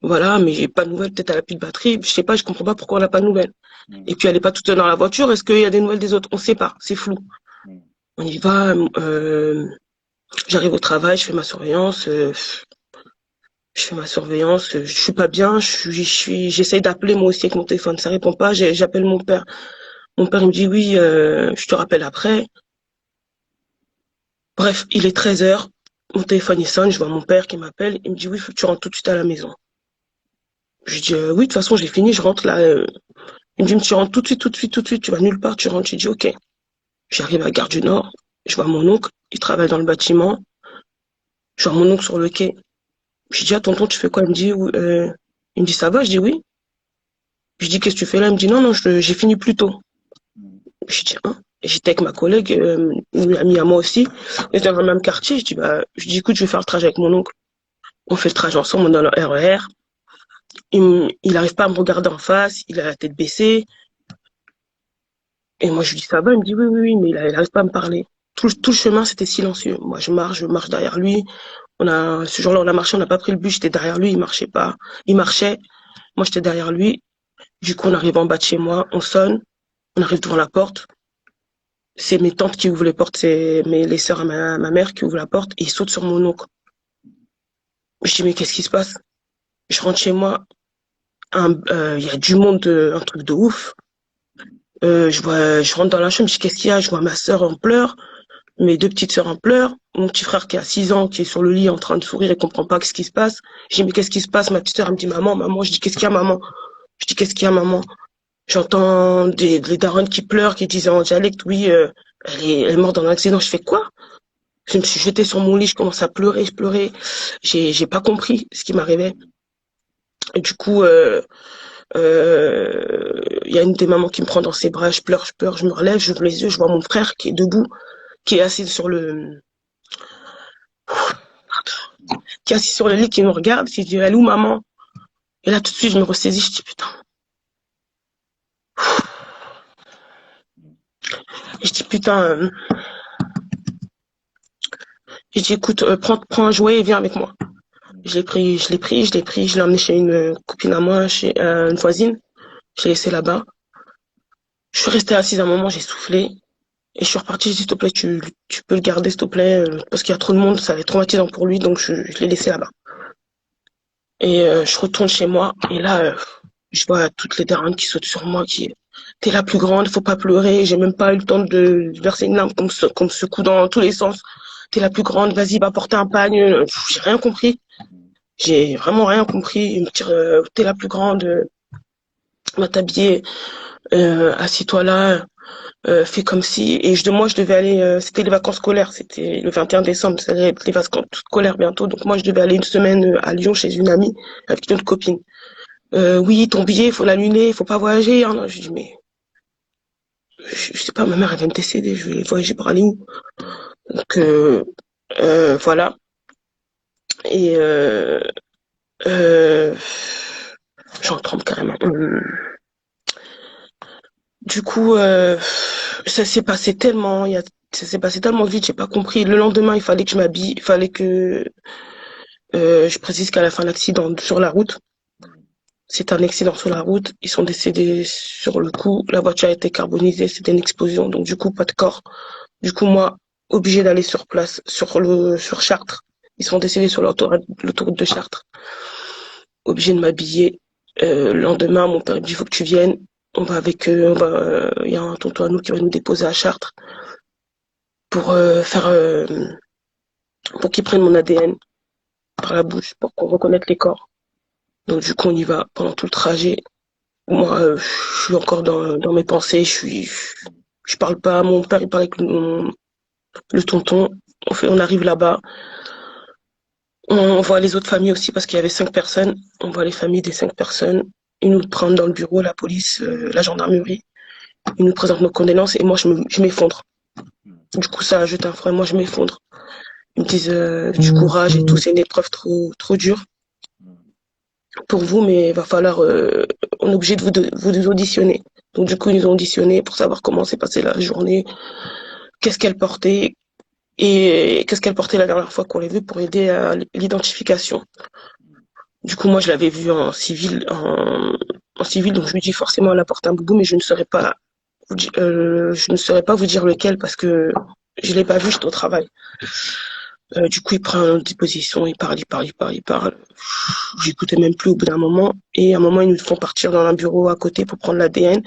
Voilà, mais j'ai pas de nouvelles. Peut-être elle a plus de batterie. Je sais pas, je comprends pas pourquoi elle a pas de nouvelles. Et puis elle est pas toute seule dans la voiture. Est-ce qu'il y a des nouvelles des autres? On sait pas. C'est flou. On y va. J'arrive au travail, je fais ma surveillance. Je suis pas bien, j'essaye d'appeler moi aussi avec mon téléphone, ça répond pas, j'appelle mon père. Mon père il me dit oui, je te rappelle après. Bref, il est 13 heures, mon téléphone il sonne, je vois mon père qui m'appelle, il me dit oui, faut que tu rentres tout de suite à la maison. Je dis oui, de toute façon j'ai fini, je rentre là. Il me dit tu rentres tout de suite, tu vas nulle part, tu rentres. J'ai dit ok. J'arrive à Gare du Nord, je vois mon oncle, il travaille dans le bâtiment, je vois mon oncle sur le quai. Je dis, ah, tonton, tu fais quoi? Il me dit, ça va? Je dis, oui. Je dis, qu'est-ce que tu fais là? Il me dit, non, j'ai fini plus tôt. Je dis, hein? Et j'étais avec ma collègue, une amie à moi aussi. On était dans le même quartier. Je dis, écoute, je vais faire le trajet avec mon oncle. On fait le trajet ensemble, on est dans le RER. Il arrive pas à me regarder en face, il a la tête baissée. Et moi, je lui dis, ça va? Il me dit, oui, mais il arrive pas à me parler. Tout le chemin, c'était silencieux. Moi, je marche derrière lui. Ce jour-là, on a marché, on n'a pas pris le bus, j'étais derrière lui, il marchait pas. Il marchait, moi j'étais derrière lui. Du coup, on arrive en bas de chez moi, on sonne, on arrive devant la porte. C'est mes tantes qui ouvrent les portes, c'est les sœurs à ma mère qui ouvrent la porte et ils sautent sur mon oncle. Je dis, mais qu'est-ce qui se passe? Je rentre chez moi, il y a du monde, un truc de ouf. Je rentre dans la chambre, je dis qu'est-ce qu'il y a? Je vois ma sœur en pleurs, mes deux petites sœurs en pleurs, mon petit frère qui a 6 ans, qui est sur le lit en train de sourire et comprend pas ce qui se passe. Je dis mais qu'est-ce qui se passe? Ma petite sœur elle me dit maman, maman. Je dis qu'est-ce qu'il y a maman? Je dis qu'est-ce qu'il y a maman? J'entends les darons qui pleurent, qui disent en dialecte oui, elle est morte dans un accident. Je fais quoi? Je me suis jetée sur mon lit, je commence à pleurer, je pleurais. J'ai pas compris ce qui m'arrivait. Et du coup, il y a une des mamans qui me prend dans ses bras, je pleure, je me relève, j'ouvre les yeux, je vois mon frère qui est debout, qui est assis sur le, qui est assis sur le lit, qui me regarde, qui dit, elle est où maman? Et là, tout de suite, je me ressaisis, je dis, putain. Je dis, putain, je dis, écoute, prends un jouet et viens avec moi. Je l'ai emmené chez une copine à moi, chez une voisine. Je l'ai laissé là-bas. Je suis restée assise un moment, j'ai soufflé. Et je suis repartie, j'ai dit, s'il te plaît, tu peux le garder, s'il te plaît, parce qu'il y a trop de monde, ça va être traumatisant pour lui, donc je l'ai laissé là-bas. Et je retourne chez moi, et là, je vois toutes les darons qui sautent sur moi, qui t'es la plus grande, faut pas pleurer, j'ai même pas eu le temps de verser une larme qu'on me secoue dans tous les sens. T'es la plus grande, vas-y, va porter un pagne. J'ai rien compris. J'ai vraiment rien compris. Ils me dire, t'es la plus grande, va t'habiller, assis-toi là, fais comme si. Et moi, je devais aller, c'était les vacances scolaires, c'était le 21 décembre, ça allait être les vacances scolaires bientôt. Donc moi, je devais aller une semaine à Lyon chez une amie avec une autre copine. Oui, ton billet, il faut l'annuler, il faut pas voyager. Hein. Non, je dis, mais je sais pas, ma mère, elle vient de décéder, je vais voyager pour aller où? Donc, voilà. Et euh, j'en tremble carrément. Du coup, ça s'est passé tellement, ça s'est passé tellement vite, j'ai pas compris. Le lendemain, il fallait que je m'habille, il fallait que je précise qu'à la fin de l'accident sur la route, c'est un accident sur la route, ils sont décédés sur le coup, la voiture a été carbonisée, c'était une explosion, donc du coup pas de corps. Du coup moi, obligé d'aller sur place, sur Chartres, ils sont décédés sur l'autoroute de Chartres, obligé de m'habiller. Le lendemain, mon père me dit il faut que tu viennes, on va avec, il y a un tonton à nous qui va nous déposer à Chartres pour pour qu'ils prennent mon ADN par la bouche pour qu'on reconnaisse les corps. Donc du coup on y va pendant tout le trajet. Moi je suis encore dans mes pensées, je parle pas. Mon père il parle avec le tonton. On arrive là-bas, on voit les autres familles aussi parce qu'il y avait 5 personnes. On voit les familles des 5 personnes. Ils nous prennent dans le bureau, la police, la gendarmerie. Ils nous présentent nos condoléances et moi je m'effondre. Du coup ça ajoute un frein, moi je m'effondre. Ils me disent du courage et tout, c'est une épreuve trop dure pour vous, mais il va falloir, on est obligé de vous auditionner. Donc du coup, ils nous ont auditionné pour savoir comment s'est passée la journée, qu'est-ce qu'elle portait et qu'est-ce qu'elle portait la dernière fois qu'on l'a vue pour aider à l'identification. Du coup, moi, je l'avais vue en civil, donc je me dis forcément elle apporte un boubou, mais je ne saurais pas vous dire lequel parce que je l'ai pas vu, j'étais au travail. Du coup, il prend une disposition, il parle. J'écoutais même plus au bout d'un moment. Et à un moment, ils nous font partir dans un bureau à côté pour prendre l'ADN.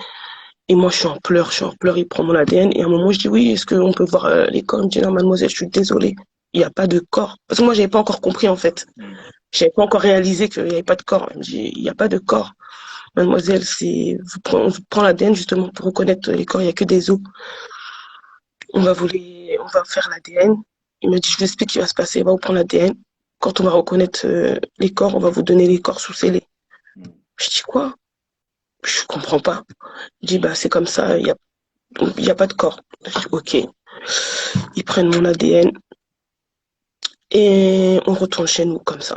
Et moi, je suis en pleurs, il prend mon ADN. Et à un moment, je dis, oui, est-ce qu'on peut voir les corps? Il me dit, non, mademoiselle, je suis désolée. Il n'y a pas de corps. Parce que moi, j'avais pas encore compris, en fait. J'avais pas encore réalisé qu'il n'y avait pas de corps. Il me dit, il n'y a pas de corps. Mademoiselle, on vous prend l'ADN justement pour reconnaître les corps. Il n'y a que des os. On va faire l'ADN. Il m'a dit, je vous explique ce qui va se passer. On va vous prendre l'ADN. Quand on va reconnaître les corps, on va vous donner les corps sous scellés. Je dis quoi? Je comprends pas. Je dis, bah, c'est comme ça, il y a pas de corps. Je dis, ok. Ils prennent mon ADN et on retourne chez nous comme ça.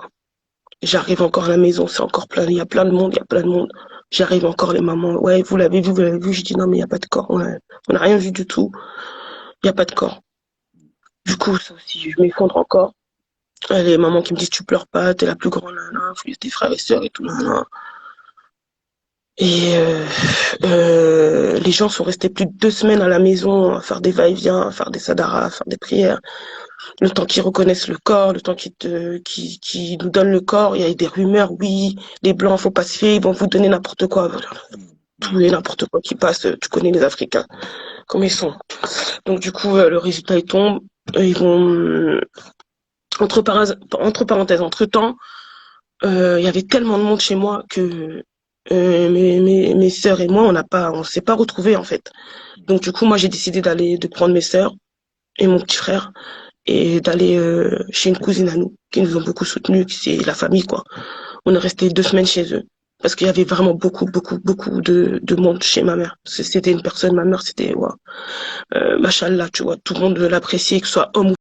J'arrive encore à la maison, c'est encore plein, il y a plein de monde. J'arrive encore, les mamans, ouais, vous l'avez vu. Je dis, non, mais il n'y a pas de corps. Ouais. On n'a rien vu du tout. Il n'y a pas de corps. Du coup, ça aussi, je m'effondre encore. Les mamans qui me disent, tu pleures pas, t'es la plus grande, faut tes frères et sœurs et tout, Et les gens sont restés plus de 2 semaines à la maison à faire des va-et-vient, à faire des sadaras, à faire des prières. Le temps qu'ils reconnaissent le corps, le temps qu'ils nous donnent le corps, il y a eu des rumeurs, oui, les blancs, faut pas se fier, ils vont vous donner n'importe quoi. tout et n'importe quoi qui passe. Tu connais les Africains, comme ils sont. Donc du coup, le résultat il tombe. Ils vont entre parenthèses, entre-temps, il y avait tellement de monde chez moi que mes sœurs et moi, on s'est pas retrouvés en fait. Donc du coup, moi j'ai décidé de prendre mes sœurs et mon petit frère et d'aller chez une cousine à nous qui nous ont beaucoup soutenus, qui c'est la famille quoi. On est resté 2 semaines chez eux parce qu'il y avait vraiment beaucoup de monde chez ma mère. C'était une personne, ma mère, c'était ouais, machallah, tu vois, tout le monde l'appréciait, que ce soit homme ou